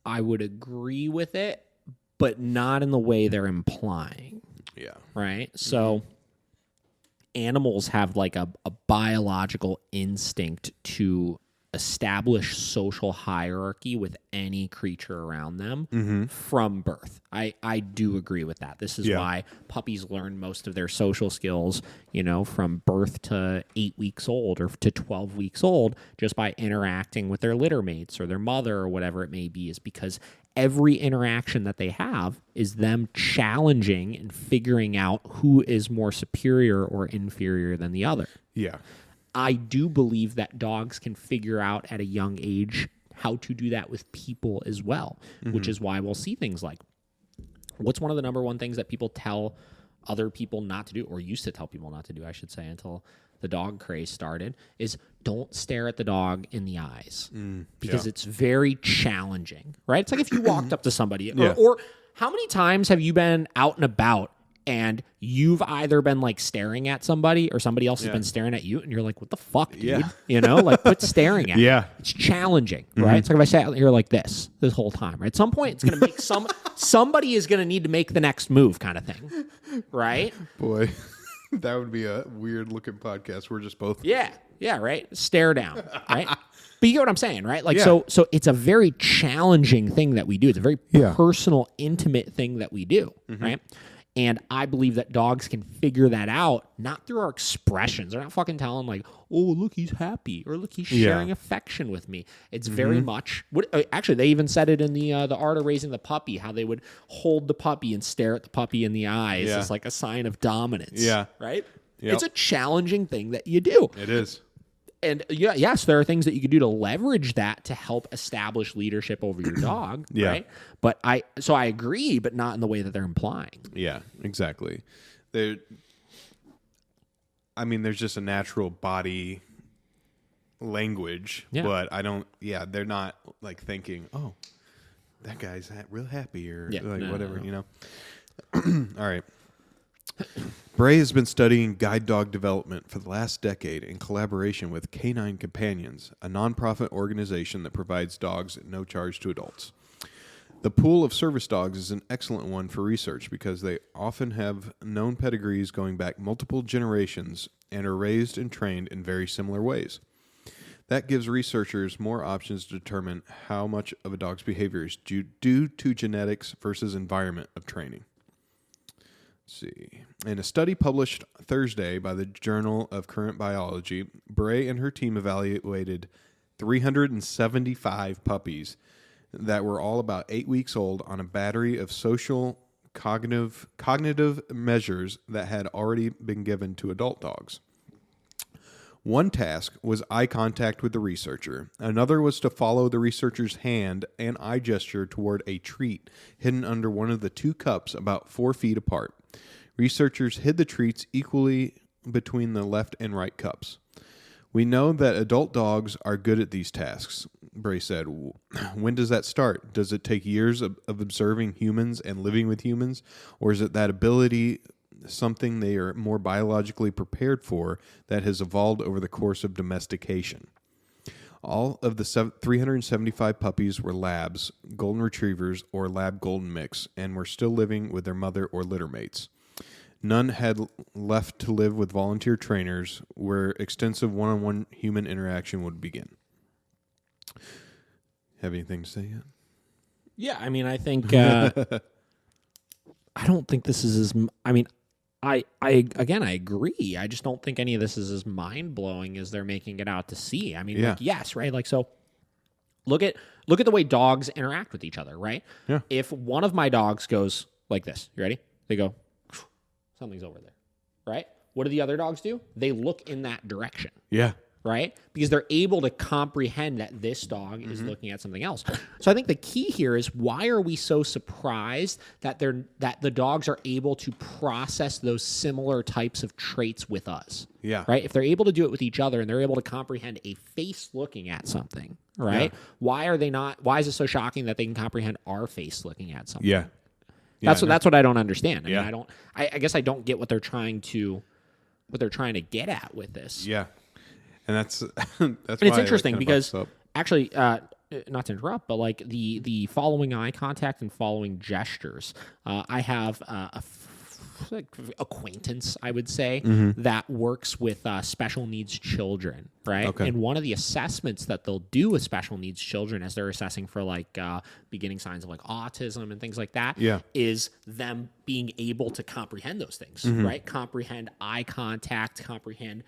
I would agree with it, but not in the way they're implying. Yeah. Right? So animals have like a biological instinct to establish social hierarchy with any creature around them from birth. I do agree with that. This is why puppies learn most of their social skills, from birth to 8 weeks old or to 12 weeks old, just by interacting with their litter mates or their mother or whatever it may be, is because every interaction that they have is them challenging and figuring out who is more superior or inferior than the other. Yeah. I do believe that dogs can figure out at a young age how to do that with people as well, which is why we'll see things like, what's one of the number one things that people tell other people not to do, or used to tell people not to do, I should say, until the dog craze started, is don't stare at the dog in the eyes because it's very challenging, right? It's like if you walked up to somebody or how many times have you been out and about and you've either been like staring at somebody or somebody else has been staring at you and you're like, what the fuck, dude? Like quit staring at me. It's challenging, right? It's like if I sat here like this whole time, right? At some point it's going to make somebody is going to need to make the next move kind of thing, right? Boy, that would be a weird looking podcast. We're just both. Yeah, right? Stare down, right? But you get what I'm saying, right? Like, so it's a very challenging thing that we do. It's a very personal, intimate thing that we do, right? And I believe that dogs can figure that out, not through our expressions. They're not fucking telling like, oh, look, he's happy, or look, he's sharing affection with me. It's very much, actually, they even said it in the art of raising the puppy, how they would hold the puppy and stare at the puppy in the eyes as like a sign of dominance. Yeah. Right? Yep. It's a challenging thing that you do. It is. And yes, there are things that you could do to leverage that to help establish leadership over your dog, right? But I agree, but not in the way that they're implying. Yeah, exactly. There's just a natural body language, but they're not like thinking, oh, that guy's real happy or whatever, All right. Bray has been studying guide dog development for the last decade in collaboration with Canine Companions, a nonprofit organization that provides dogs at no charge to adults. The pool of service dogs is an excellent one for research because they often have known pedigrees going back multiple generations and are raised and trained in very similar ways. That gives researchers more options to determine how much of a dog's behavior is due to genetics versus environment of training. see. In a study published Thursday by the Journal of Current Biology, Bray and her team evaluated 375 puppies that were all about 8 weeks old on a battery of social cognitive measures that had already been given to adult dogs. One task was eye contact with the researcher. Another was to follow the researcher's hand and eye gesture toward a treat hidden under one of the 2 cups about 4 feet apart. Researchers hid the treats equally between the left and right cups. We know that adult dogs are good at these tasks, Bray said. When does that start? Does it take years of observing humans and living with humans? Or is it that ability something they are more biologically prepared for that has evolved over the course of domestication? All of the 375 puppies were labs, golden retrievers, or lab golden mix, and were still living with their mother or litter mates. None had left to live with volunteer trainers where extensive one-on-one human interaction would begin. Have anything to say yet? Yeah, I mean, I think I don't think this is as. I mean, I agree. I just don't think any of this is as mind blowing as they're making it out to see. I mean, like, yes, right? Like, so look at the way dogs interact with each other, right? Yeah. If one of my dogs goes like this, you ready? They go, something's over there, right? What do the other dogs do? They look in that direction. Yeah. Right? Because they're able to comprehend that this dog is looking at something else. So I think the key here is, why are we so surprised that the dogs are able to process those similar types of traits with us? Yeah. Right? If they're able to do it with each other and they're able to comprehend a face looking at something, right? Yeah. Why is it so shocking that they can comprehend our face looking at something? Yeah. That's what I don't understand. I mean, I guess I don't get what they're trying to get at with this. Yeah. And that's and it's interesting because actually, not to interrupt, but like the following eye contact and following gestures, I have a acquaintance, I would say, that works with special needs children, right? Okay. And one of the assessments that they'll do with special needs children as they're assessing for like beginning signs of like autism and things like that, is them being able to comprehend those things, right? Comprehend eye contact, comprehend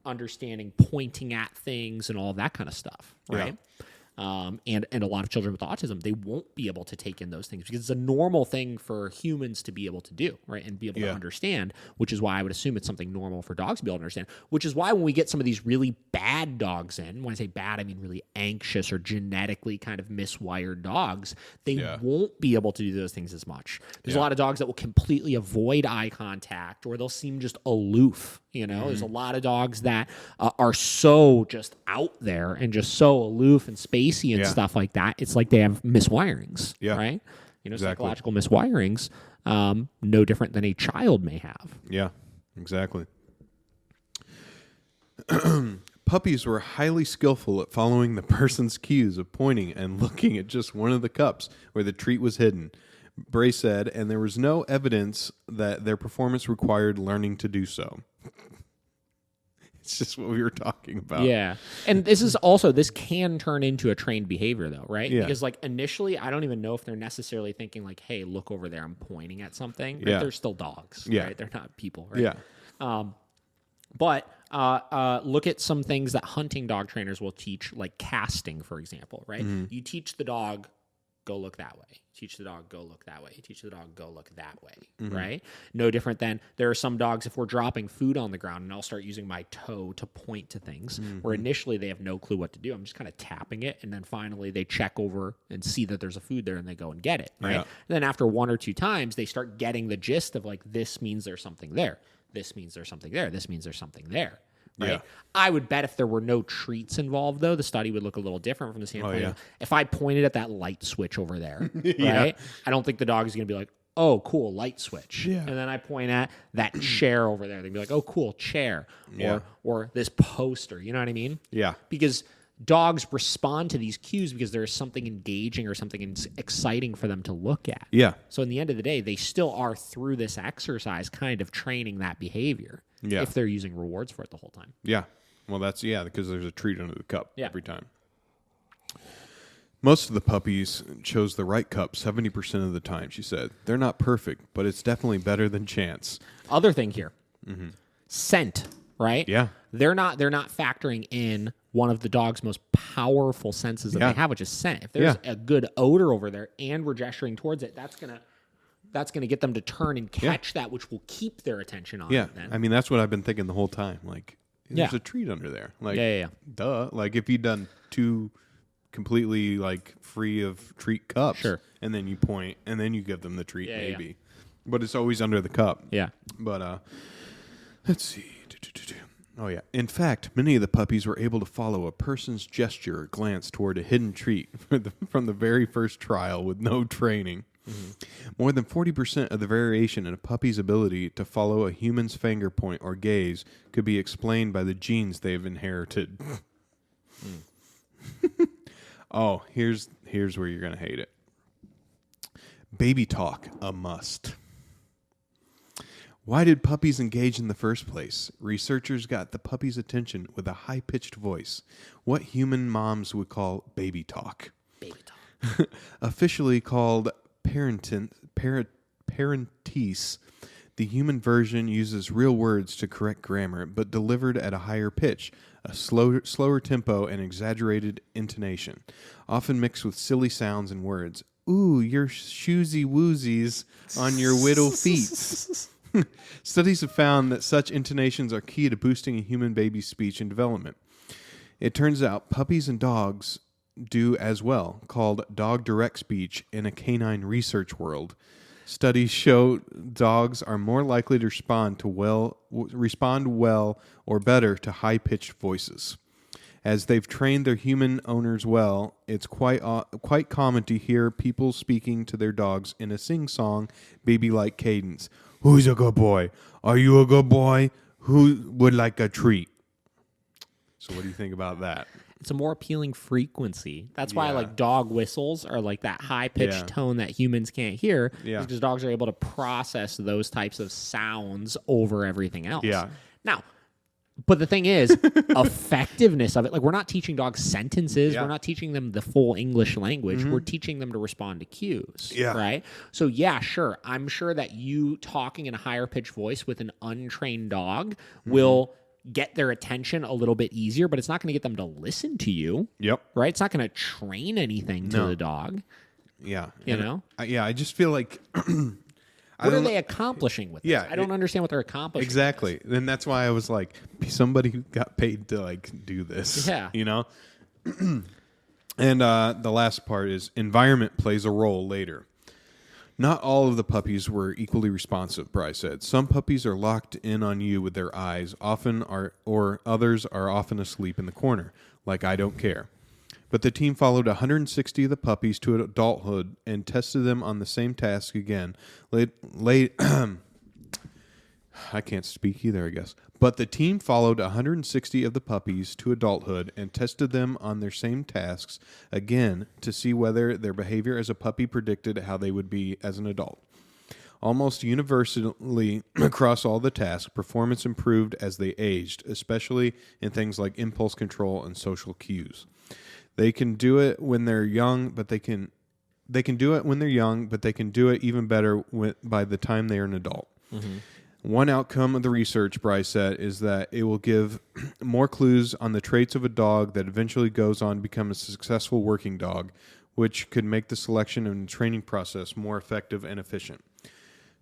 understanding pointing at things and all of that kind of stuff, right? And a lot of children with autism, they won't be able to take in those things because it's a normal thing for humans to be able to do, right? And be able to understand, which is why I would assume it's something normal for dogs to be able to understand, which is why when we get some of these really bad dogs in, when I say bad, I mean really anxious or genetically kind of miswired dogs, they won't be able to do those things as much. There's a lot of dogs that will completely avoid eye contact, or they'll seem just aloof. You know, there's a lot of dogs that are so just out there and just so aloof and spacey and stuff like that. It's like they have miswirings, right? You know, psychological miswirings, no different than a child may have. Yeah, exactly. Puppies were highly skillful at following the person's cues of pointing and looking at just one of the cups where the treat was hidden, Bray said, and there was no evidence that their performance required learning to do so. It's just what we were talking about. Yeah. And this can turn into a trained behavior though, right? Yeah. Because like initially, I don't even know if they're necessarily thinking like, hey, look over there, I'm pointing at something. Right? They're still dogs, right? They're not people, right? Yeah. But look at some things that hunting dog trainers will teach, like casting, for example, right? You teach the dog, go look that way. Teach the dog, go look that way. Teach the dog, go look that way, right? No different than there are some dogs, if we're dropping food on the ground and I'll start using my toe to point to things, where initially they have no clue what to do. I'm just kind of tapping it, and then finally they check over and see that there's a food there and they go and get it, right? And then after 1 or 2 times, they start getting the gist of like, this means there's something there. This means there's something there. This means there's something there. Right? Yeah. I would bet if there were no treats involved, though, the study would look a little different from the standpoint of if I pointed at that light switch over there, right? I don't think the dog is going to be like, oh, cool, light switch. Yeah. And then I point at that chair over there. They'd be like, oh, cool, chair. Or this poster. You know what I mean? Yeah. Because dogs respond to these cues because there's something engaging or something exciting for them to look at. Yeah. So in the end of the day, they still are, through this exercise, kind of training that behavior. Yeah. If they're using rewards for it the whole time. Yeah. Well, that's, because there's a treat under the cup every time. Most of the puppies chose the right cup 70% of the time, she said. They're not perfect, but it's definitely better than chance. Other thing here. Scent, right? Yeah. They're not factoring in one of the dog's most powerful senses that they have, which is scent. If there's a good odor over there and we're gesturing towards it, that's gonna get them to turn and catch that, which will keep their attention on it then. I mean, that's what I've been thinking the whole time. Like, there's a treat under there. Like, duh. Like, if you'd done 2 completely, like, free of treat cups, and then you point, and then you give them the treat, maybe. But it's always under the cup. Yeah. But, let's see. Oh, yeah. In fact, many of the puppies were able to follow a person's gesture or glance toward a hidden treat from the very first trial with no training. More than 40% of the variation in a puppy's ability to follow a human's finger point or gaze could be explained by the genes they've inherited. Oh, here's where you're going to hate it. Baby talk, a must. Why did puppies engage in the first place? Researchers got the puppy's attention with a high-pitched voice, what human moms would call baby talk. Baby talk. Officially called parentese, the human version uses real words to correct grammar, but delivered at a higher pitch, a slower tempo, and exaggerated intonation, often mixed with silly sounds and words. Ooh, your shoesy woozies on your whittle feet. Studies have found that such intonations are key to boosting a human baby's speech and development. It turns out puppies and dogs do as well, called dog direct speech in a canine research world. Studies show dogs are more likely to respond well or better to high-pitched voices. As they've trained their human owners well, it's quite common to hear people speaking to their dogs in a sing-song, baby-like cadence. Who's a good boy? Are you a good boy? Who would like a treat? So what do you think about that? It's a more appealing frequency. That's why like dog whistles are like that high-pitched tone that humans can't hear. Yeah. Because dogs are able to process those types of sounds over everything else. Yeah. Now, but the thing is, effectiveness of it, like we're not teaching dogs sentences. Yeah. We're not teaching them the full English language. We're teaching them to respond to cues. Yeah. Right? So yeah, sure. I'm sure that you talking in a higher pitched voice with an untrained dog will get their attention a little bit easier, but it's not going to get them to listen to you. Yep. Right? It's not going to train anything to the dog. Yeah. You know? I just feel like... What are they accomplishing with this? I don't understand what they're accomplishing. Exactly. And that's why I was like, somebody who got paid to like do this. Yeah. You know? And the last part is environment plays a role later. Not all of the puppies were equally responsive, Bryce said. Some puppies are locked in on you with their eyes, or others are often asleep in the corner, like I don't care. But the team followed 160 of the puppies to adulthood and tested them on the same task again. I can't speak either, I guess. But the team followed 160 of the puppies to adulthood and tested them on their same tasks again to see whether their behavior as a puppy predicted how they would be as an adult. Almost universally across all the tasks, performance improved as they aged, especially in things like impulse control and social cues. They can do it when they're young, but they can do it even better by the time they are an adult. Mm-hmm. One outcome of the research, Bryce said, is that it will give more clues on the traits of a dog that eventually goes on to become a successful working dog, which could make the selection and training process more effective and efficient.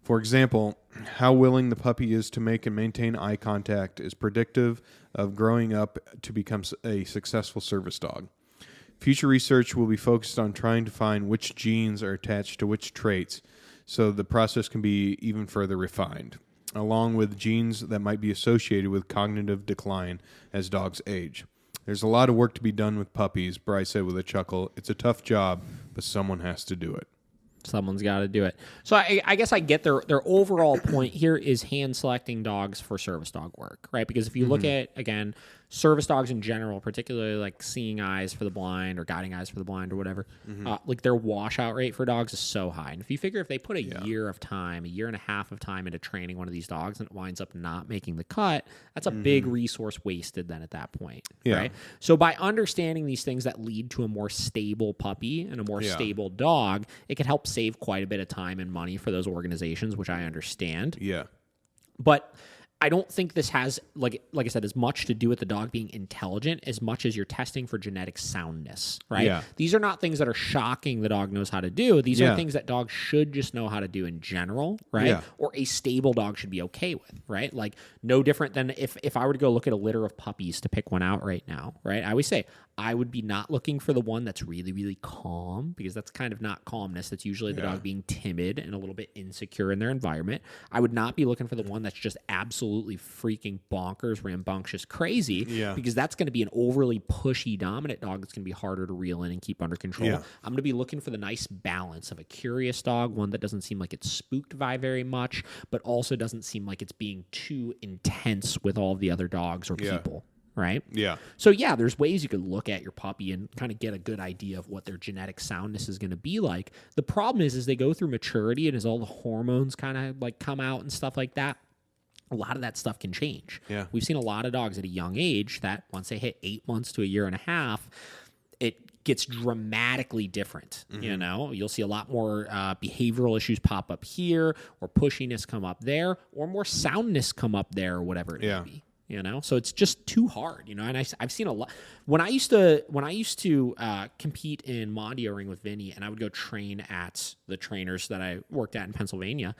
For example, how willing the puppy is to make and maintain eye contact is predictive of growing up to become a successful service dog. Future research will be focused on trying to find which genes are attached to which traits so the process can be even further refined, along with genes that might be associated with cognitive decline as dogs age. There's a lot of work to be done with puppies, Bryce said with a chuckle. It's a tough job, but someone has to do it. Someone's got to do it. So I guess I get their overall point here is hand selecting dogs for service dog work, right? Because if you look at, again, service dogs in general, particularly like seeing eyes for the blind or guiding eyes for the blind or whatever, like their washout rate for dogs is so high. And if you figure if they put a year of time, a year and a half of time into training one of these dogs and it winds up not making the cut, that's a big resource wasted then at that point, right? So by understanding these things that lead to a more stable puppy and a more stable dog, it can help save quite a bit of time and money for those organizations, which I understand. Yeah. But I don't think this has, like I said, as much to do with the dog being intelligent as much as you're testing for genetic soundness, right? Yeah. These are not things that are shocking the dog knows how to do. These are things that dogs should just know how to do in general, right? Yeah. Or a stable dog should be okay with, right? Like no different than if I were to go look at a litter of puppies to pick one out right now, right? I always say I would be not looking for the one that's really, really calm, because that's kind of not calmness. That's usually the dog being timid and a little bit insecure in their environment. I would not be looking for the one that's just absolutely freaking bonkers, rambunctious, crazy, because that's going to be an overly pushy, dominant dog that's going to be harder to reel in and keep under control. Yeah. I'm going to be looking for the nice balance of a curious dog, one that doesn't seem like it's spooked by very much, but also doesn't seem like it's being too intense with all of the other dogs or people. Right? Yeah. So, yeah, there's ways you could look at your puppy and kind of get a good idea of what their genetic soundness is going to be like. The problem is they go through maturity, and as all the hormones kind of like come out and stuff like that, a lot of that stuff can change. Yeah. We've seen a lot of dogs at a young age that once they hit 8 months to a year and a half, it gets dramatically different. You know, you'll see a lot more behavioral issues pop up here, or pushiness come up there, or more soundness come up there, or whatever it may be. You know, so it's just too hard, you know, and I've seen a lot. When I used to compete in Mondio ring with Vinny, and I would go train at the trainers that I worked at in Pennsylvania,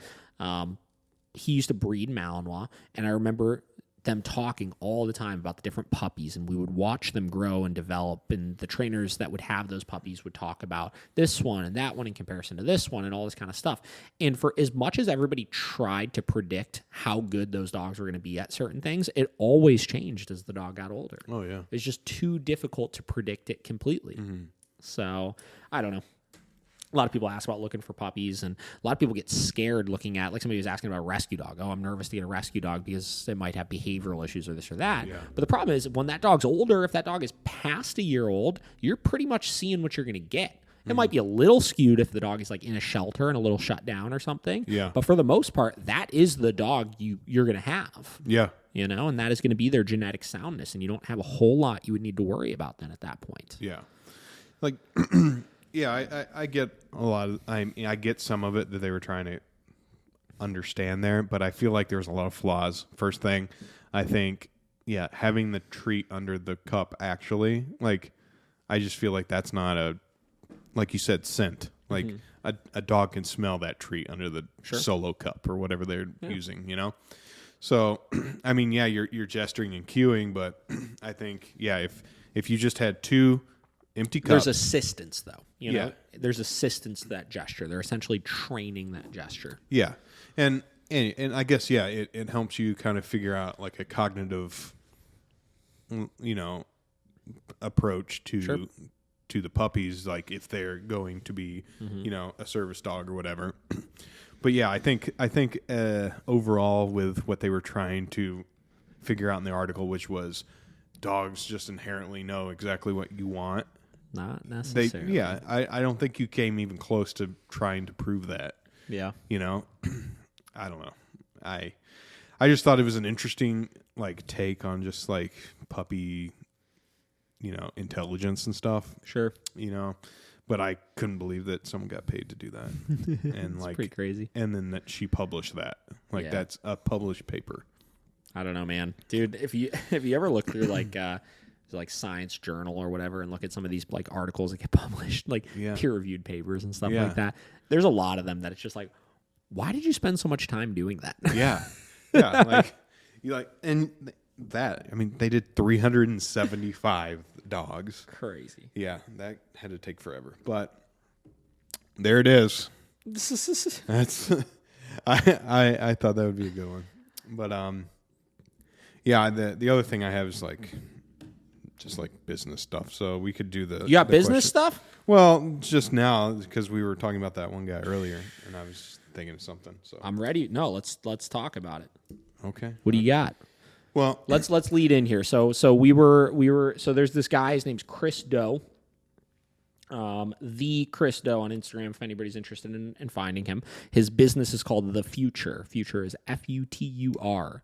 he used to breed Malinois, and I remember them talking all the time about the different puppies, and we would watch them grow and develop, and the trainers that would have those puppies would talk about this one and that one in comparison to this one and all this kind of stuff. And for as much as everybody tried to predict how good those dogs were going to be at certain things, it always changed as the dog got older. Oh, yeah. It's just too difficult to predict it completely. So, I don't know. A lot of people ask about looking for puppies, and a lot of people get scared looking at, like somebody was asking about a rescue dog. Oh, I'm nervous to get a rescue dog because it might have behavioral issues or this or that. Yeah. But the problem is when that dog's older, if that dog is past a year old, you're pretty much seeing what you're going to get. It might be a little skewed if the dog is like in a shelter and a little shut down or something. Yeah. But for the most part, that is the dog you're going to have. Yeah. You know, and that is going to be their genetic soundness, and you don't have a whole lot you would need to worry about then at that point. Yeah. Like... Yeah, I get a lot of, I get some of it that they were trying to understand there, but I feel like there's a lot of flaws. First thing, I think, having the treat under the cup actually, like, I just feel like that's not a, like you said, scent. Like, a dog can smell that treat under the solo cup or whatever they're using, you know? So, I mean, you're gesturing and cueing, but I think, if you just had two empty cups. There's assistance, though. You know, there's assistance to that gesture. They're essentially training that gesture. Yeah, and I guess it helps you kind of figure out like a cognitive, you know, approach to the puppies, like if they're going to be, you know, a service dog or whatever. But I think overall with what they were trying to figure out in the article, which was dogs just inherently know exactly what you want. Not necessarily. I don't think you came even close to trying to prove that. Yeah. You know, I don't know. I just thought it was an interesting like take on just like puppy, you know, intelligence and stuff. Sure. You know, but I couldn't believe that someone got paid to do that. And like pretty crazy. And then that she published that. Like that's a published paper. I don't know, man. Dude, if you ever look through like Science Journal or whatever and look at some of these like articles that get published, like peer-reviewed papers and stuff like that, there's a lot of them that it's just like, why did you spend so much time doing that? Like you like, and that, I mean, they did 375 dogs. Crazy. Yeah, that had to take forever, but there it is. That's I thought that would be a good one, but the other thing I have is like just like business stuff, so we could do the. You got the business question. stuff? Well, just now because we were talking about that one guy earlier, and I was thinking of something. So I'm ready. No, let's talk about it. Okay. What do you got? Well, let's lead in here. So we were so there's this guy. His name's Chris Do. The Chris Do on Instagram, if anybody's interested in finding him. His business is called The Future. Future is Futur.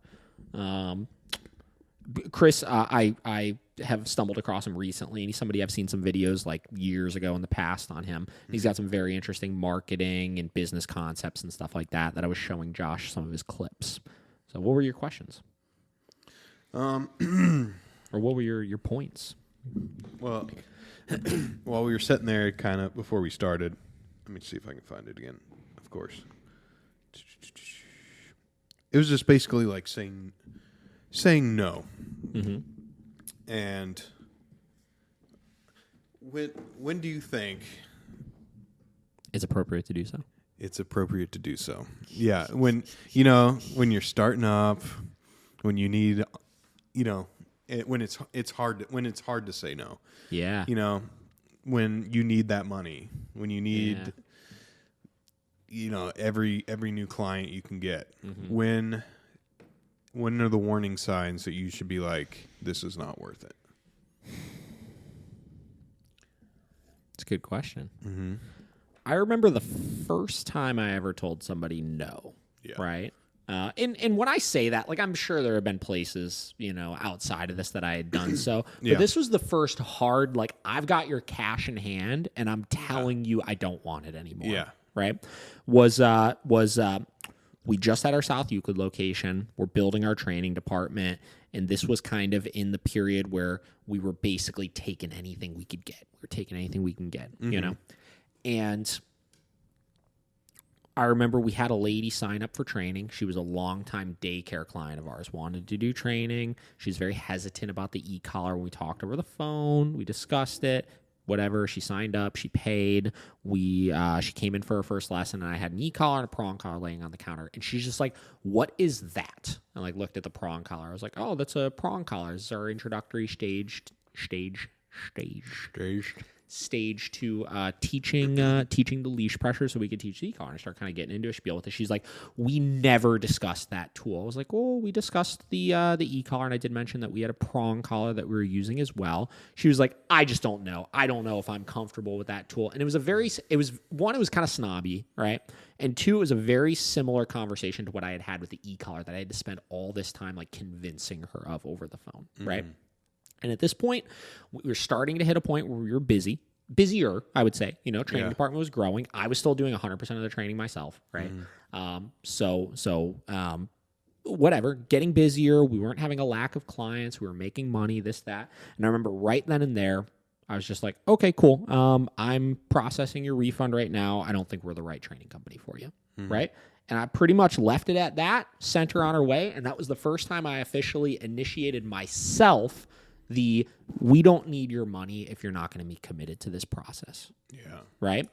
Chris, I have stumbled across him recently, and he's somebody I've seen some videos like years ago in the past on him. He's got some very interesting marketing and business concepts and stuff like that I was showing Josh some of his clips. So what were your questions? Or what were your points? Well, while we were sitting there kind of before we started, let me see if I can find it again, of course. It was just basically like saying no. Mm-hmm. And when do you think it's appropriate to do so? It's appropriate to do so. Yeah, when you're starting up, when you need, when it's hard to say no. Yeah. When you need that money, when you need every new client you can get. Mm-hmm. When are the warning signs that you should be like, this is not worth it? It's a good question. Mm-hmm. I remember the first time I ever told somebody no, right? And when I say that, like, I'm sure there have been places, outside of this that I had done so. But this was the first hard, like, I've got your cash in hand, and I'm telling you I don't want it anymore. Yeah. Right? We just had our South Euclid location. We're building our training department. And this was kind of in the period where we were basically taking anything we could get. We were taking anything we can get, And I remember we had a lady sign up for training. She was a longtime daycare client of ours, wanted to do training. She was very hesitant about the e-collar when we talked over the phone. We discussed it. Whatever, she signed up, she paid. She came in for her first lesson, and I had an e-collar and a prong collar laying on the counter. And she's just like, "What is that?" I looked at the prong collar. I was like, "Oh, that's a prong collar. This is our introductory stage to teaching the leash pressure, so we could teach the e-collar." And I start kind of getting into a spiel with it. She's like, "We never discussed that tool." I was like, "Oh, we discussed the e-collar, and I did mention that we had a prong collar that we were using as well." She was like, "I just don't know. I don't know if I'm comfortable with that tool." And it was kind of snobby, right? And two, it was a very similar conversation to what I had with the e-collar that I had to spend all this time like convincing her of over the phone, right? And at this point, we were starting to hit a point where we were busier, I would say. Training department was growing. I was still doing 100% of the training myself, right? Whatever, getting busier. We weren't having a lack of clients. We were making money, this, that. And I remember right then and there, I was just like, "Okay, cool. I'm processing your refund right now. I don't think we're the right training company for you," right? And I pretty much left it at that, sent her on her way. And that was the first time I officially initiated myself we don't need your money if you're not going to be committed to this process. Yeah. Right?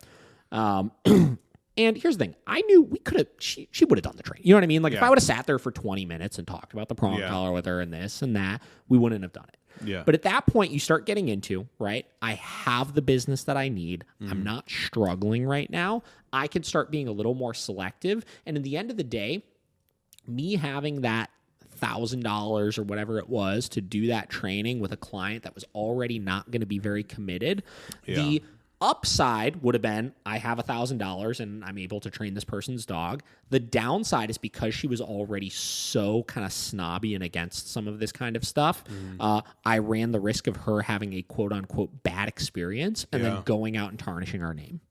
And here's the thing. I knew we could have, she would have done the training. You know what I mean? Like if I would have sat there for 20 minutes and talked about the prong collar with her and this and that, we wouldn't have done it. Yeah. But at that point, you start getting into, right? I have the business that I need. I'm not struggling right now. I can start being a little more selective. And in the end of the day, me having that $1,000 or whatever it was to do that training with a client that was already not going to be very committed. The upside would have been I have $1,000 and I'm able to train this person's dog. The downside is because she was already so kind of snobby and against some of this kind of stuff, I ran the risk of her having a quote unquote bad experience and then going out and tarnishing our name.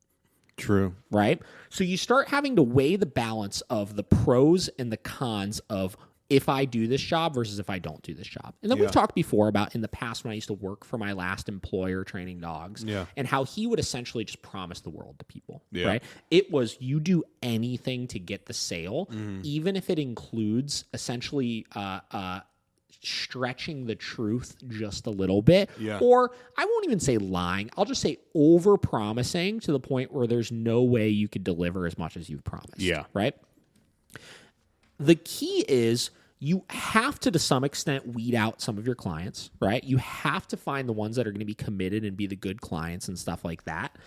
True. Right? So you start having to weigh the balance of the pros and the cons of if I do this job versus if I don't do this job. And then we've talked before about in the past when I used to work for my last employer training dogs and how he would essentially just promise the world to people, right? It was you do anything to get the sale, even if it includes essentially stretching the truth just a little bit. Or I won't even say lying. I'll just say over-promising to the point where there's no way you could deliver as much as you've promised, right? The key is you have to some extent, weed out some of your clients, right? You have to find the ones that are going to be committed and be the good clients and stuff like that.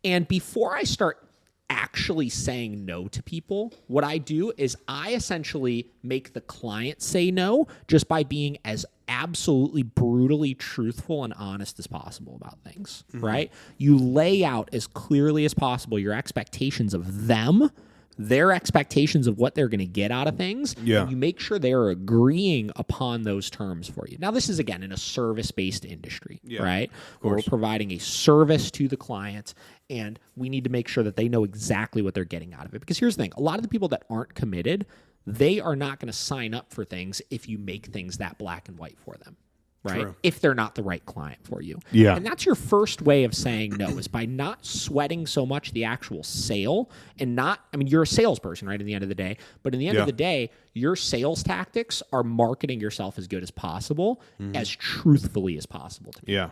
And before I start actually saying no to people, what I do is I essentially make the client say no just by being as absolutely brutally truthful and honest as possible about things, right? You lay out as clearly as possible your expectations of them, their expectations of what they're going to get out of things. Yeah. And you make sure they're agreeing upon those terms for you. Now, this is, again, in a service-based industry, right? Where we're providing a service to the client, and we need to make sure that they know exactly what they're getting out of it. Because here's the thing. A lot of the people that aren't committed, they are not going to sign up for things if you make things that black and white for them. Right? True. If they're not the right client for you. Yeah. And that's your first way of saying no, is by not sweating so much the actual sale and not, I mean, you're a salesperson, right, in the end of the day. But in the end of the day, your sales tactics are marketing yourself as good as possible, as truthfully as possible to people. Yeah.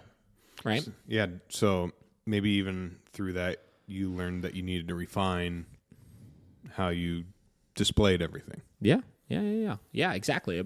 Right? Yeah. So maybe even through that, you learned that you needed to refine how you displayed everything. Yeah. Yeah, exactly.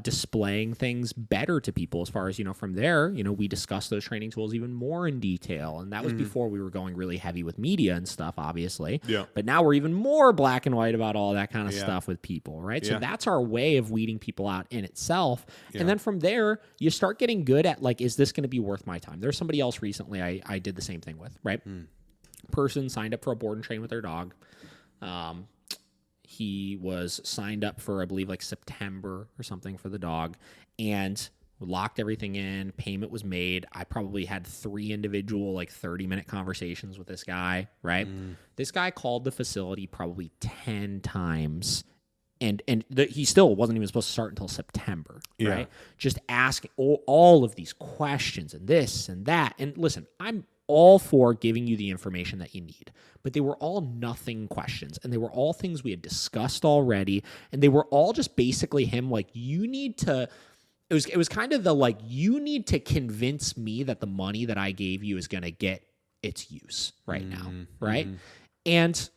Displaying things better to people as far as, from there, we discussed those training tools even more in detail. And that was before we were going really heavy with media and stuff, obviously. Yeah. But now we're even more black and white about all that kind of stuff with people, right? Yeah. So that's our way of weeding people out in itself. Yeah. And then from there, you start getting good at, like, is this going to be worth my time? There's somebody else recently I did the same thing with, right? Person signed up for a board and train with their dog. He was signed up for, I believe, like September or something for the dog, and locked everything in. Payment was made. I probably had 3 individual, like 30-minute conversations with this guy, right? This guy called the facility probably 10 times, and he still wasn't even supposed to start until September, right? Just asking all of these questions and this and that. And listen, I'm all for giving you the information that you need, but they were all nothing questions, and they were all things we had discussed already, and they were all just basically him like, you need to, it was kind of the like, you need to convince me that the money that I gave you is going to get its use right now, right? And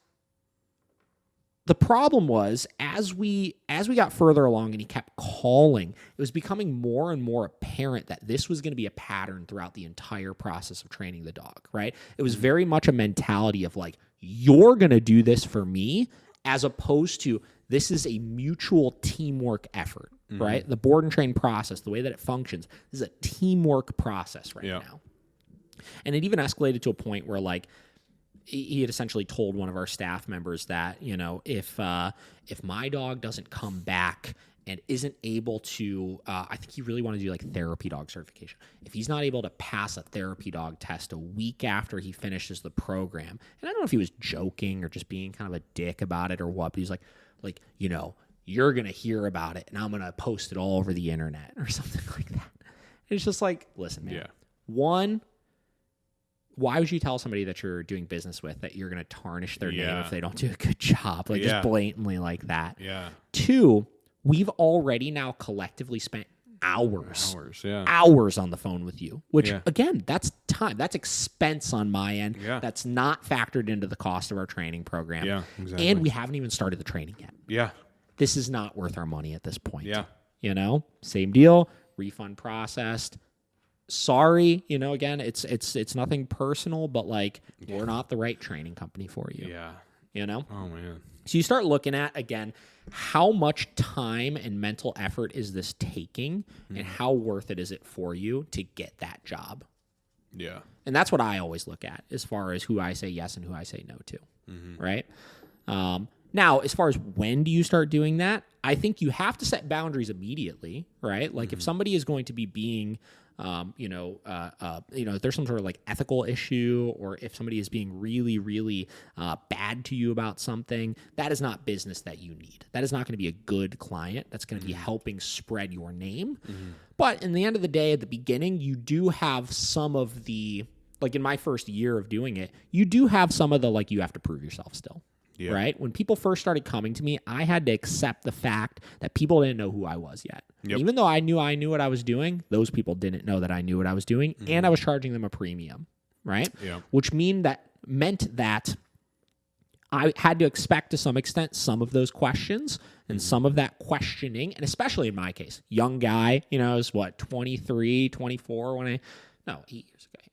the problem was, as we got further along and he kept calling, it was becoming more and more apparent that this was going to be a pattern throughout the entire process of training the dog, right? It was very much a mentality of like, you're going to do this for me, as opposed to this is a mutual teamwork effort, right? The board and train process, the way that it functions, this is a teamwork process right now. And it even escalated to a point where, like, he had essentially told one of our staff members that, if my dog doesn't come back and isn't able to, I think he really wanted to do like therapy dog certification. If he's not able to pass a therapy dog test a week after he finishes the program, and I don't know if he was joking or just being kind of a dick about it or what, but he's like, you're going to hear about it and I'm going to post it all over the internet or something like that. And it's just like, listen, man, one, why would you tell somebody that you're doing business with that you're going to tarnish their name if they don't do a good job? Like, just blatantly like that. Yeah. 2, we've already now collectively spent hours on the phone with you, which again, that's time, that's expense on my end. That's not factored into the cost of our training program. Yeah, exactly. And we haven't even started the training yet. Yeah. This is not worth our money at this point. Yeah. Same deal, refund processed. Sorry, again, it's nothing personal, but like, we're not the right training company for you. Yeah. Oh man. So you start looking at, again, how much time and mental effort is this taking, and how worth it is it for you to get that job? Yeah. And that's what I always look at as far as who I say yes and who I say no to. Right? Now, as far as when do you start doing that, I think you have to set boundaries immediately, right? Like, if somebody is going to be being, if there's some sort of like ethical issue, or if somebody is being really, really bad to you about something, that is not business that you need. That is not going to be a good client. That's going to be helping spread your name. But in the end of the day, at the beginning, you do have some of the, like in my first year of doing it, you do have some of the, like, you have to prove yourself still. Yeah. Right? When people first started coming to me, I had to accept the fact that people didn't know who I was yet. Even though I knew what I was doing, those people didn't know that I knew what I was doing, and I was charging them a premium, right? Yeah. Which meant that I had to expect, to some extent, some of those questions and some of that questioning, and especially in my case, young guy, I was 23, 24 when 8 years ago.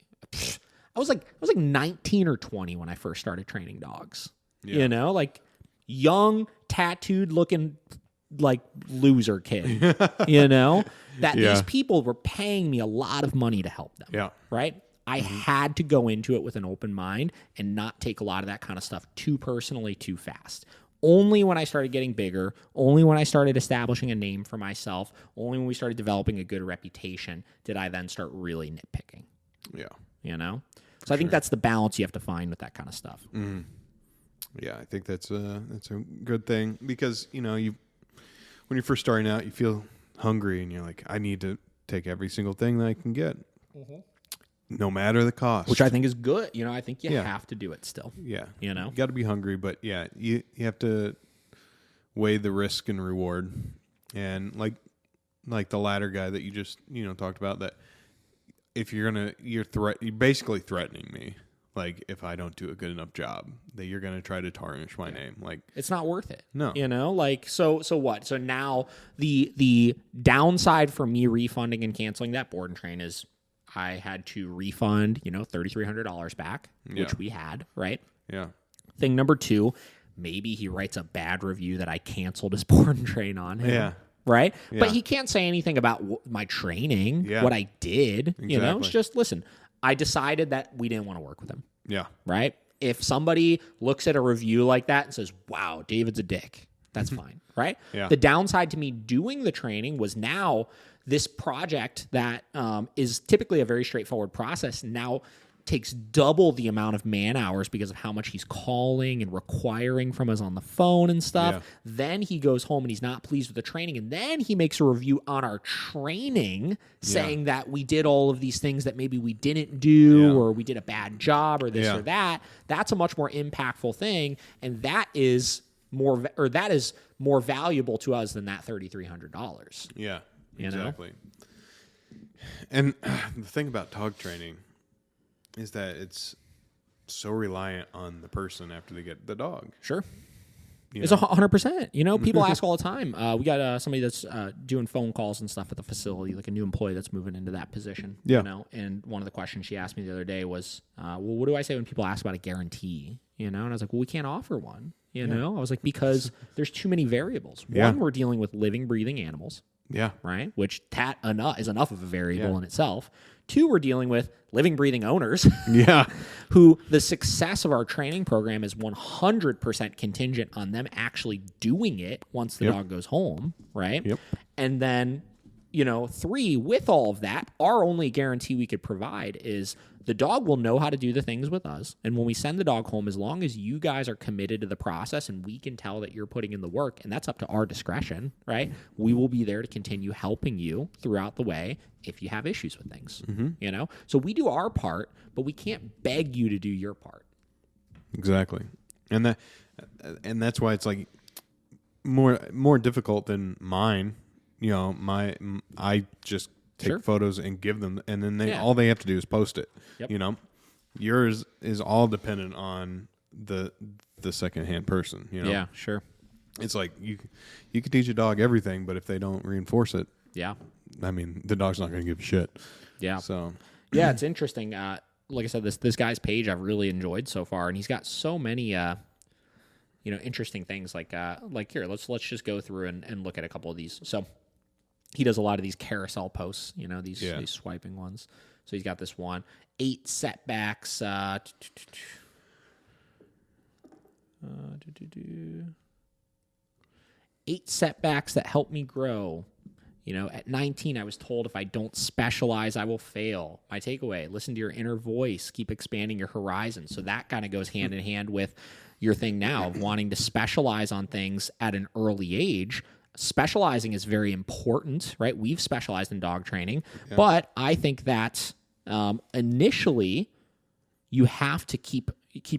I was like 19 or 20 when I first started training dogs. Yeah. You know, like young, tattooed looking like loser kid. You know, that these people were paying me a lot of money to help them. Yeah. Right? I had to go into it with an open mind and not take a lot of that kind of stuff too personally, too fast. Only when I started getting bigger, only when I started establishing a name for myself, only when we started developing a good reputation did I then start really nitpicking. Yeah. You know? So I think that's the balance you have to find with that kind of stuff. Mm-hmm. Yeah, I think that's a good thing because, you know, when you're first starting out, you feel hungry and you're like, I need to take every single thing that I can get. No matter the cost. Which I think is good. You know, I think you have to do it still. Yeah. You know? You got to be hungry, but yeah, you have to weigh the risk and reward. And like the latter guy that you just, you know, talked about, that if you're basically threatening me. Like, if I don't do a good enough job, that you're going to try to tarnish my name. Like, it's not worth it. No. You know, like, so what? So now the downside for me refunding and canceling that board and train is I had to refund, you know, $3,300 back, which we had, right? Yeah. Thing number 2, maybe he writes a bad review that I canceled his board and train on him. Yeah. Right? Yeah. But he can't say anything about my training, what I did. Exactly. You know, it's just, listen, I decided that we didn't want to work with him. Yeah. Right? If somebody looks at a review like that and says, wow, David's a dick, that's fine. Right? Yeah. The downside to me doing the training was now this project that is typically a very straightforward process now takes double the amount of man hours because of how much he's calling and requiring from us on the phone and stuff. Yeah. Then he goes home and he's not pleased with the training. And then he makes a review on our training saying that we did all of these things that maybe we didn't do or we did a bad job or this or that. That's a much more impactful thing. And that is more valuable to us than that $3,300. Yeah, You exactly. And the thing about dog training is that it's so reliant on the person after they get the dog. Sure. You It's know? 100%. You know, people ask all the time. We got somebody that's doing phone calls and stuff at the facility, like a new employee that's moving into that position. Yeah. You know, and one of the questions she asked me the other day was, well, what do I say when people ask about a guarantee? You know, and I was like, well, we can't offer one. You know, I was like, because there's too many variables. One, we're dealing with living, breathing animals. Yeah. Right? Which is enough of a variable in itself. 2, we're dealing with living, breathing owners. Yeah. Who the success of our training program is 100% contingent on them actually doing it once the dog goes home. Right? Yep. And then, you know, 3, with all of that, our only guarantee we could provide is the dog will know how to do the things with us. And when we send the dog home, as long as you guys are committed to the process and we can tell that you're putting in the work, and that's up to our discretion, right? We will be there to continue helping you throughout the way if you have issues with things, you know? So we do our part, but we can't beg you to do your part. Exactly. And that's why it's like more difficult than mine. You know, I just take photos and give them, and then all they have to do is post it. Yep. You know, yours is all dependent on the secondhand person. You know, Yeah, sure. it's like you can teach a dog everything, but if they don't reinforce it, Yeah. I mean, the dog's not going to give a shit. Yeah. So yeah, it's interesting. Like I said, this guy's page I've really enjoyed so far, and he's got so many interesting things. Like here, let's just go through and look at a couple of these. So he does a lot of these carousel posts, you know, these swiping ones. So he's got this one, 8 setbacks. 8 setbacks that help me grow. You know, at 19, I was told if I don't specialize, I will fail. My takeaway, listen to your inner voice, keep expanding your horizons. So that kind of goes hand in hand with your thing now of wanting to specialize on things at an early age. Specializing is very important, right? We've specialized in dog training, but I think that initially you have to keep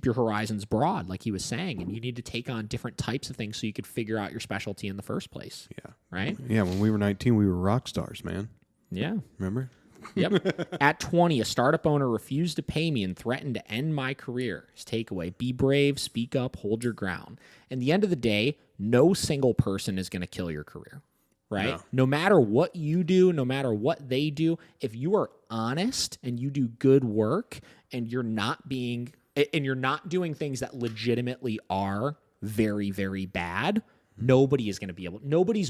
your horizons broad, like he was saying, and you need to take on different types of things so you could figure out your specialty in the first place. yeah, Right? yeah. When we were 19, we were rock stars, man. Yeah. Remember? Yep. At 20, a startup owner refused to pay me and threatened to end my career. His takeaway, be brave, speak up, hold your ground. In the end of the day, no single person is going to kill your career, right? No matter what you do, no matter what they do, if you are honest and you do good work and you're not doing things that legitimately are very, very bad, nobody's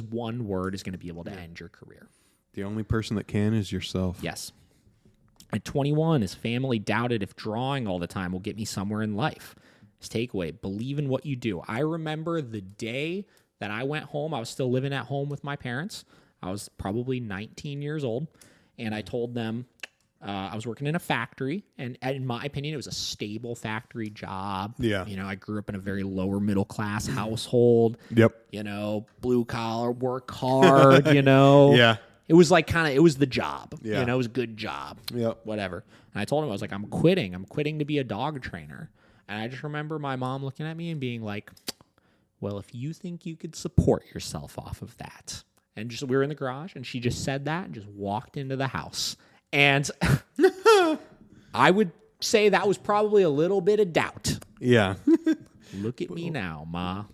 one word is going to be able to end your career. The only person that can is yourself. Yes. At 21, his family doubted if drawing all the time will get me somewhere in life. His takeaway, believe in what you do. I remember the day that I went home. I was still living at home with my parents. I was probably 19 years old. And I told them I was working in a factory. And in my opinion, it was a stable factory job. Yeah. I grew up in a very lower middle class household. Yep. Blue collar, work hard, Yeah. It was like it was the job. Yeah. It was a good job. Yep. Whatever. And I told him, I was like, I'm quitting. I'm quitting to be a dog trainer. And I just remember my mom looking at me and being like, well, if you think you could support yourself off of that. And we were in the garage and she just said that and just walked into the house. And I would say that was probably a little bit of doubt. Yeah. Look at me now, Ma.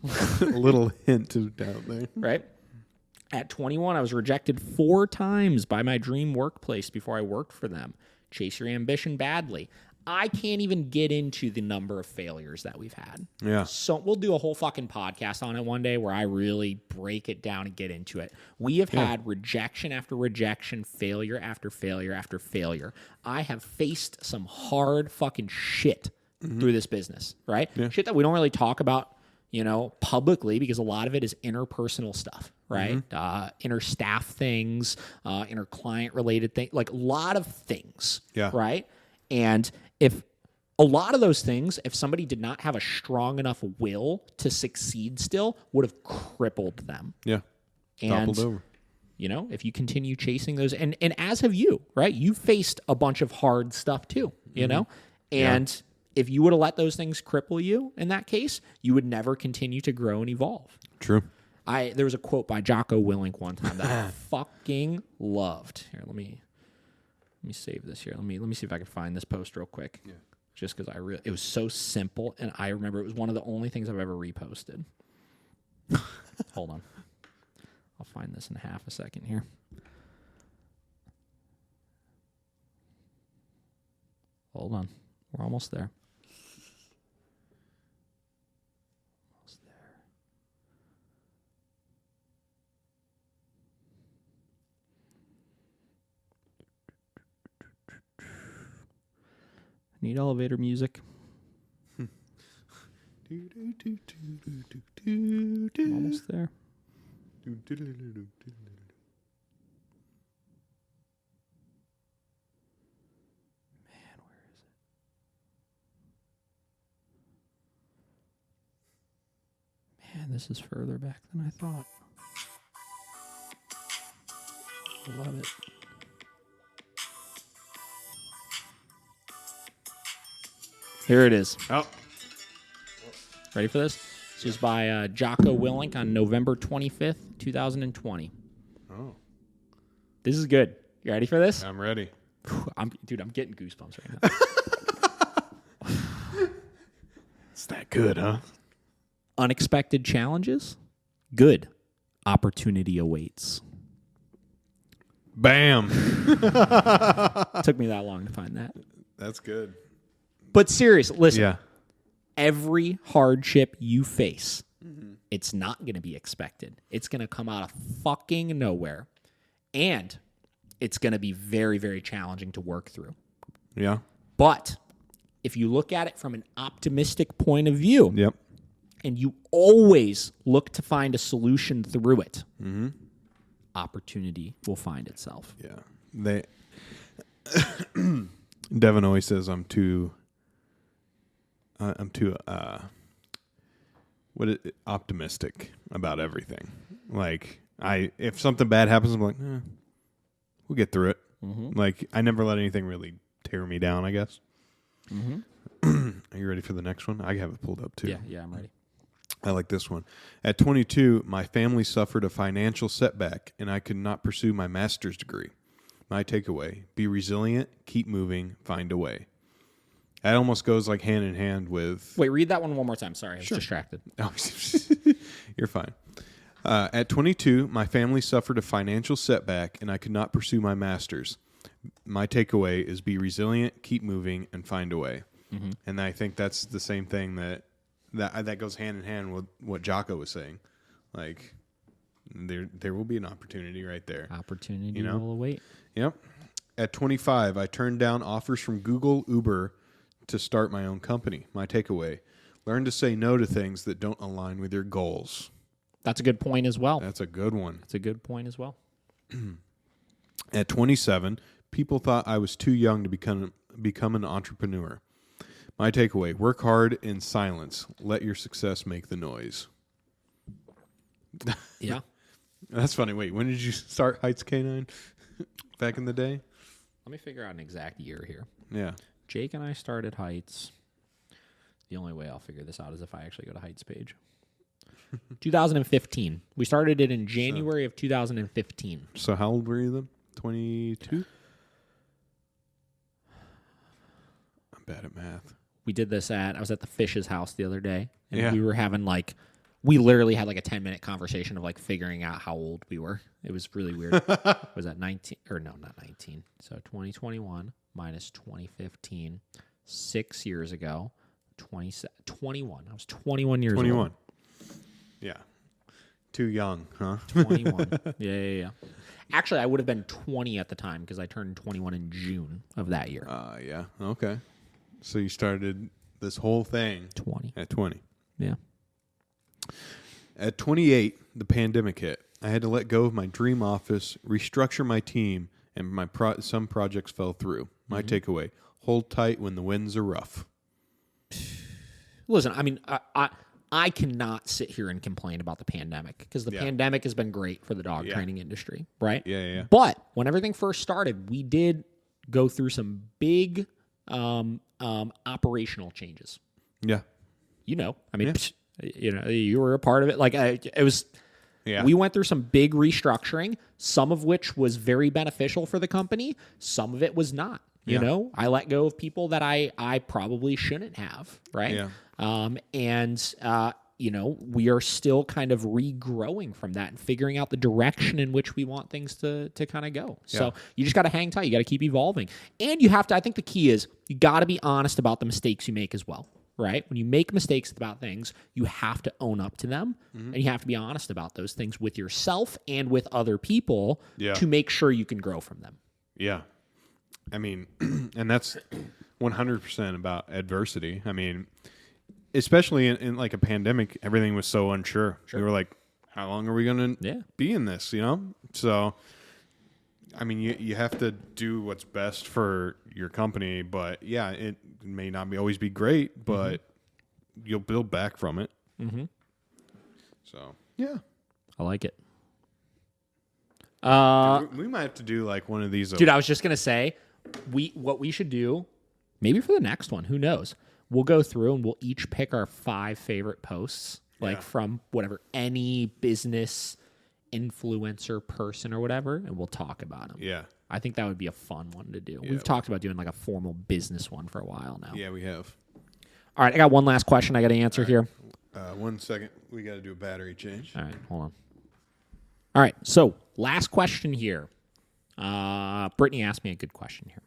A little hint of doubt there. Right? At 21, I was rejected 4 times by my dream workplace before I worked for them. Chase your ambition badly. I can't even get into the number of failures that we've had. Yeah. So we'll do a whole fucking podcast on it one day where I really break it down and get into it. We have had rejection after rejection, failure after failure after failure. I have faced some hard fucking shit through this business, right? Yeah. Shit that we don't really talk about, publicly, because a lot of it is interpersonal stuff, right? Inner staff things, inner client related things, like a lot of things, right? And if a lot of those things, if somebody did not have a strong enough will to succeed still, would have crippled them. Yeah. And, toppled over. If you continue chasing those, and as have you, right? You faced a bunch of hard stuff too, And if you would have let those things cripple you in that case, you would never continue to grow and evolve. True. There was a quote by Jocko Willink one time that I fucking loved. Here, let me save this here. Let me see if I can find this post real quick. Yeah. Just because it was so simple, and I remember it was one of the only things I've ever reposted. Hold on. I'll find this in half a second here. Hold on. We're almost there. Need elevator music. Almost there. Man, this is further back than I thought. I love it. Here it is. Oh. Ready for this? This is by Jocko Willink on November 25th, 2020. Oh. This is good. You ready for this? I'm ready. I'm getting goosebumps right now. It's that good, huh? Unexpected challenges? Good. Opportunity awaits. Bam. Took me that long to find that. That's good. But seriously, listen. Yeah. Every hardship you face, it's not going to be expected. It's going to come out of fucking nowhere. And it's going to be very, very challenging to work through. Yeah. But if you look at it from an optimistic point of view, Yep. and you always look to find a solution through it, opportunity will find itself. Yeah. Devin always says I'm too optimistic about everything. Like if something bad happens, I'm like, we'll get through it. Like I never let anything really tear me down, I guess. Are you ready for the next one? I have it pulled up too. Yeah, I'm ready. I like this one. At 22, my family suffered a financial setback and I could not pursue my master's degree. My takeaway, be resilient, keep moving, find a way. That almost goes like hand in hand with... Wait, read that one more time. Sorry, I was distracted. Oh, you're fine. At 22, my family suffered a financial setback and I could not pursue my master's. my takeaway is be resilient, keep moving, and find a way. And I think that's the same thing that goes hand in hand with what Jocko was saying. Like, there will be an opportunity right there. Opportunity will await. Yep. At 25, I turned down offers from Google, Uber to start my own company. My takeaway, learn to say no to things that don't align with your goals. That's a good point as well. That's a good one. That's a good point as well. At 27, people thought I was too young to become an entrepreneur. My takeaway, work hard in silence. Let your success make the noise. Yeah. That's funny. Wait, when did you start Heights K9? Back in the day? Let me figure out an exact year here. Yeah. Jake and I started Heights. The only way I'll figure this out is if I actually go to Heights page. 2015. We started it in January of 2015. So how old were you then? 22? I'm bad at math. We did this I was at the Fish's house the other day, and Yeah. we were having we literally had a 10-minute conversation of figuring out how old we were. It was really weird. Was that 19? Or no, not 19. So 2021 minus 2015, 6 years ago, 21. I was 21 years 21. old. Yeah. Too young, huh? 21. Yeah. Actually, I would have been 20 at the time because I turned 21 in June of that year. Yeah. Okay. So you started this whole thing 20. at 20. Yeah. At 28, the pandemic hit. I had to let go of my dream office, restructure my team, and some projects fell through. My takeaway, hold tight when the winds are rough. Listen, I mean, I cannot sit here and complain about the pandemic because the pandemic has been great for the dog training industry, right? Yeah. But when everything first started, we did go through some big operational changes. Yeah. I mean, you were a part of it. It was. Yeah. We went through some big restructuring, some of which was very beneficial for the company. Some of it was not. You know, I let go of people that I probably shouldn't have, right? Yeah. We are still kind of regrowing from that and figuring out the direction in which we want things to kind of go. Yeah. So you just got to hang tight. You got to keep evolving. And you have to, I think the key is you got to be honest about the mistakes you make as well, right? When you make mistakes about things, you have to own up to them and you have to be honest about those things with yourself and with other people to make sure you can grow from them. Yeah. I mean, and that's 100% about adversity. I mean, especially in a pandemic, everything was so unsure. Sure. We were like, how long are we going to be in this, So, I mean, you have to do what's best for your company, but it may not always be great, but you'll build back from it. Mm-hmm. So, yeah. I like it. We might have to do one of these. Dude, I was just going to say, what we should do, maybe for the next one, who knows? We'll go through and we'll each pick our 5 favorite posts, from whatever, any business influencer person or whatever, and we'll talk about them. Yeah. I think that would be a fun one to do. Yeah, We've talked about doing a formal business one for a while now. Yeah, we have. All right, I got one last question I got to answer here. 1 second. We got to do a battery change. All right, hold on. All right, so last question here. Brittany asked me a good question here.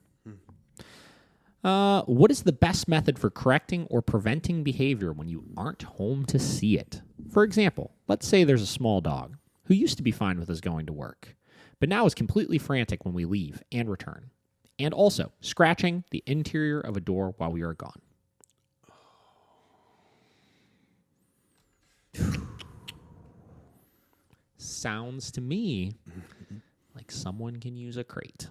What is the best method for correcting or preventing behavior when you aren't home to see it? For example, let's say there's a small dog who used to be fine with us going to work, but now is completely frantic when we leave and return, and also scratching the interior of a door while we are gone. Sounds to me like someone can use a crate.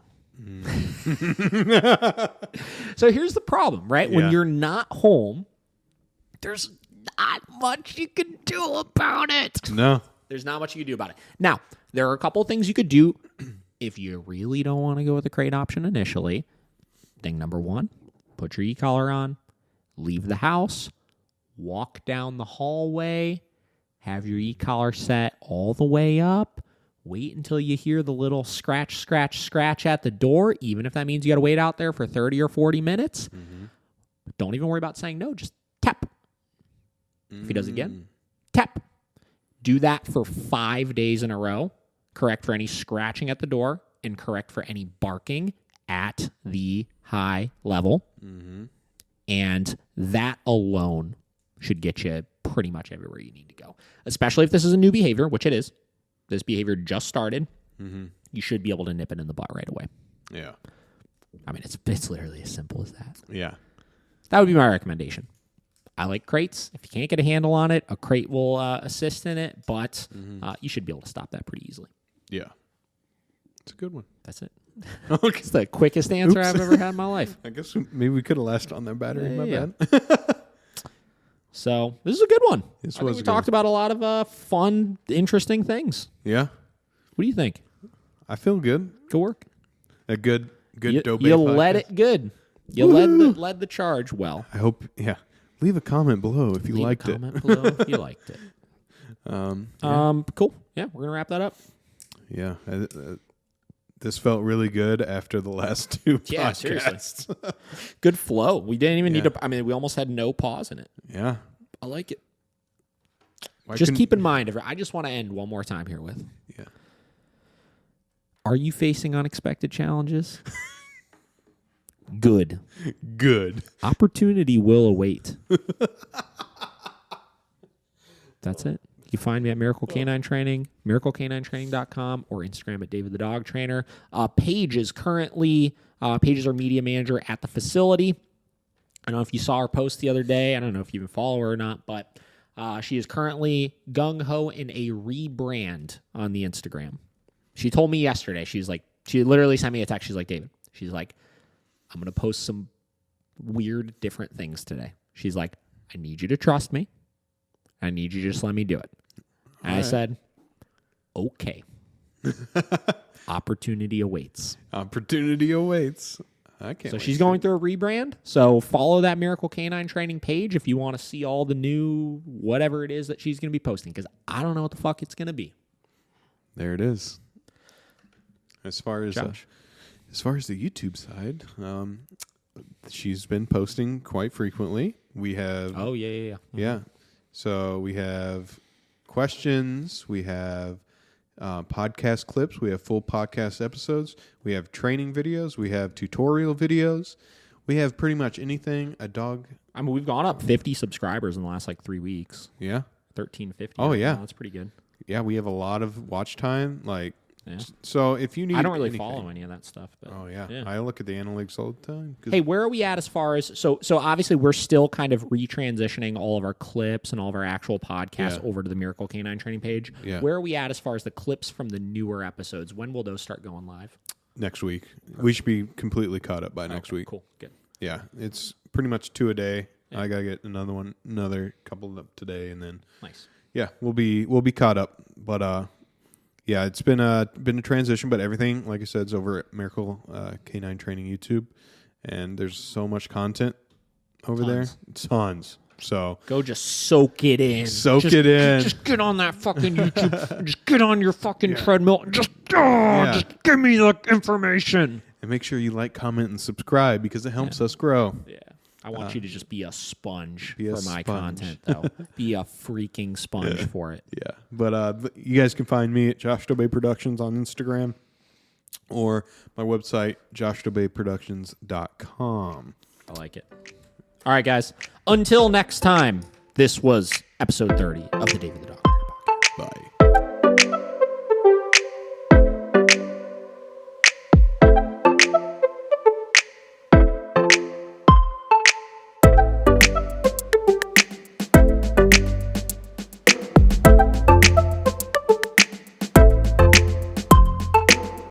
So here's the problem, right? When you're not home, there's not much you can do about it. No. There's not much you can do about it. Now, there are a couple of things you could do if you really don't want to go with the crate option initially. Thing number 1, put your e-collar on, leave the house, walk down the hallway, have your e-collar set all the way up. Wait until you hear the little scratch, scratch, scratch at the door, even if that means you got to wait out there for 30 or 40 minutes. But don't even worry about saying no. Just tap. If he does it again, tap. Do that for 5 days in a row. Correct for any scratching at the door and correct for any barking at the high level. And that alone should get you pretty much everywhere you need to go, especially if this is a new behavior, which it is. This behavior just started. You should be able to nip it in the butt right away. Yeah. I mean, it's literally as simple as that. Yeah. That would be my recommendation. I like crates. If you can't get a handle on it, a crate will assist in it, but you should be able to stop that pretty easily. Yeah. It's a good one. That's it. Okay. It's the quickest answer I've ever had in my life. I guess maybe we could have lasted on that battery. My bad. So this is a good one. I think we good talked about a lot of fun, interesting things. Yeah. What do you think? I feel good. Good work. A good Dobe You podcast. led it good. You led the charge well. I hope. Yeah. Leave a comment below if you liked it. Comment below if you liked it. Cool. Yeah, we're gonna wrap that up. Yeah. This felt really good after the last two Yeah, podcasts. seriously. Good flow. We didn't even need to. I mean, we almost had no pause in it. Yeah. I like it. Why Just couldn't- keep in mind. I just want to end one more time here with. Yeah. Are you facing unexpected challenges? Good. Good. Opportunity will await. That's it. You find me at Miracle Canine Training, miraclecanintraining.com, or Instagram at Davidthedogtrainer. Paige is currently, Paige is our media manager at the facility. I don't know if you saw her post the other day. I don't know if you even follow her or not, but she is currently gung-ho in a rebrand on the Instagram. She told me yesterday, she literally sent me a text. She's like, David, she's like, I'm going to post some weird, different things today. She's like, I need you to trust me. I need you to just let me do it. And I said, okay. Opportunity awaits. Opportunity awaits. I can't. So she's going through a rebrand. So follow that Miracle Canine Training page if you want to see all the new whatever it is that she's going to be posting, because I don't know what the fuck it's going to be. There it is. As far as Josh. As far as the YouTube side, she's been posting quite frequently. We have Oh, yeah. yeah. So we have questions, we have podcast clips, we have full podcast episodes, we have training videos, we have tutorial videos, we have pretty much anything a dog. I mean, we've gone up 50 subscribers in the last 3 weeks. Yeah. 1350. Oh, yeah. That's pretty good. Yeah, we have a lot of watch time. Yeah. So if you need, I don't really anything, follow any of that stuff. But Oh yeah. I look at the analytics all the time. Hey, where are we at as far as so obviously we're still kind of retransitioning all of our clips and all of our actual podcasts over to the Miracle Canine Training page. Yeah. Where are we at as far as the clips from the newer episodes? When will those start going live? Next week, we should be completely caught up by next week. Cool. Good. Yeah, it's pretty much 2 a day. Yeah. I gotta get another couple up today, and then Nice. Yeah, we'll be caught up. But yeah, it's been a transition, but everything, like I said, is over at Miracle Canine Training YouTube, and there's so much content over there, tons. So go just soak it in. Soak it in. Just get on that fucking YouTube. Just get on your fucking treadmill. Just give me the information. And make sure you like, comment, and subscribe because it helps us grow. Yeah. I want you to just be a sponge be a for my sponge. content, though. Be a freaking sponge for it. Yeah. But you guys can find me at Josh Dobey Productions on Instagram or my website, joshdobeyproductions.com. I like it. All right, guys. Until next time, this was episode 30 of the David the Dog Trainer Podcast. Bye.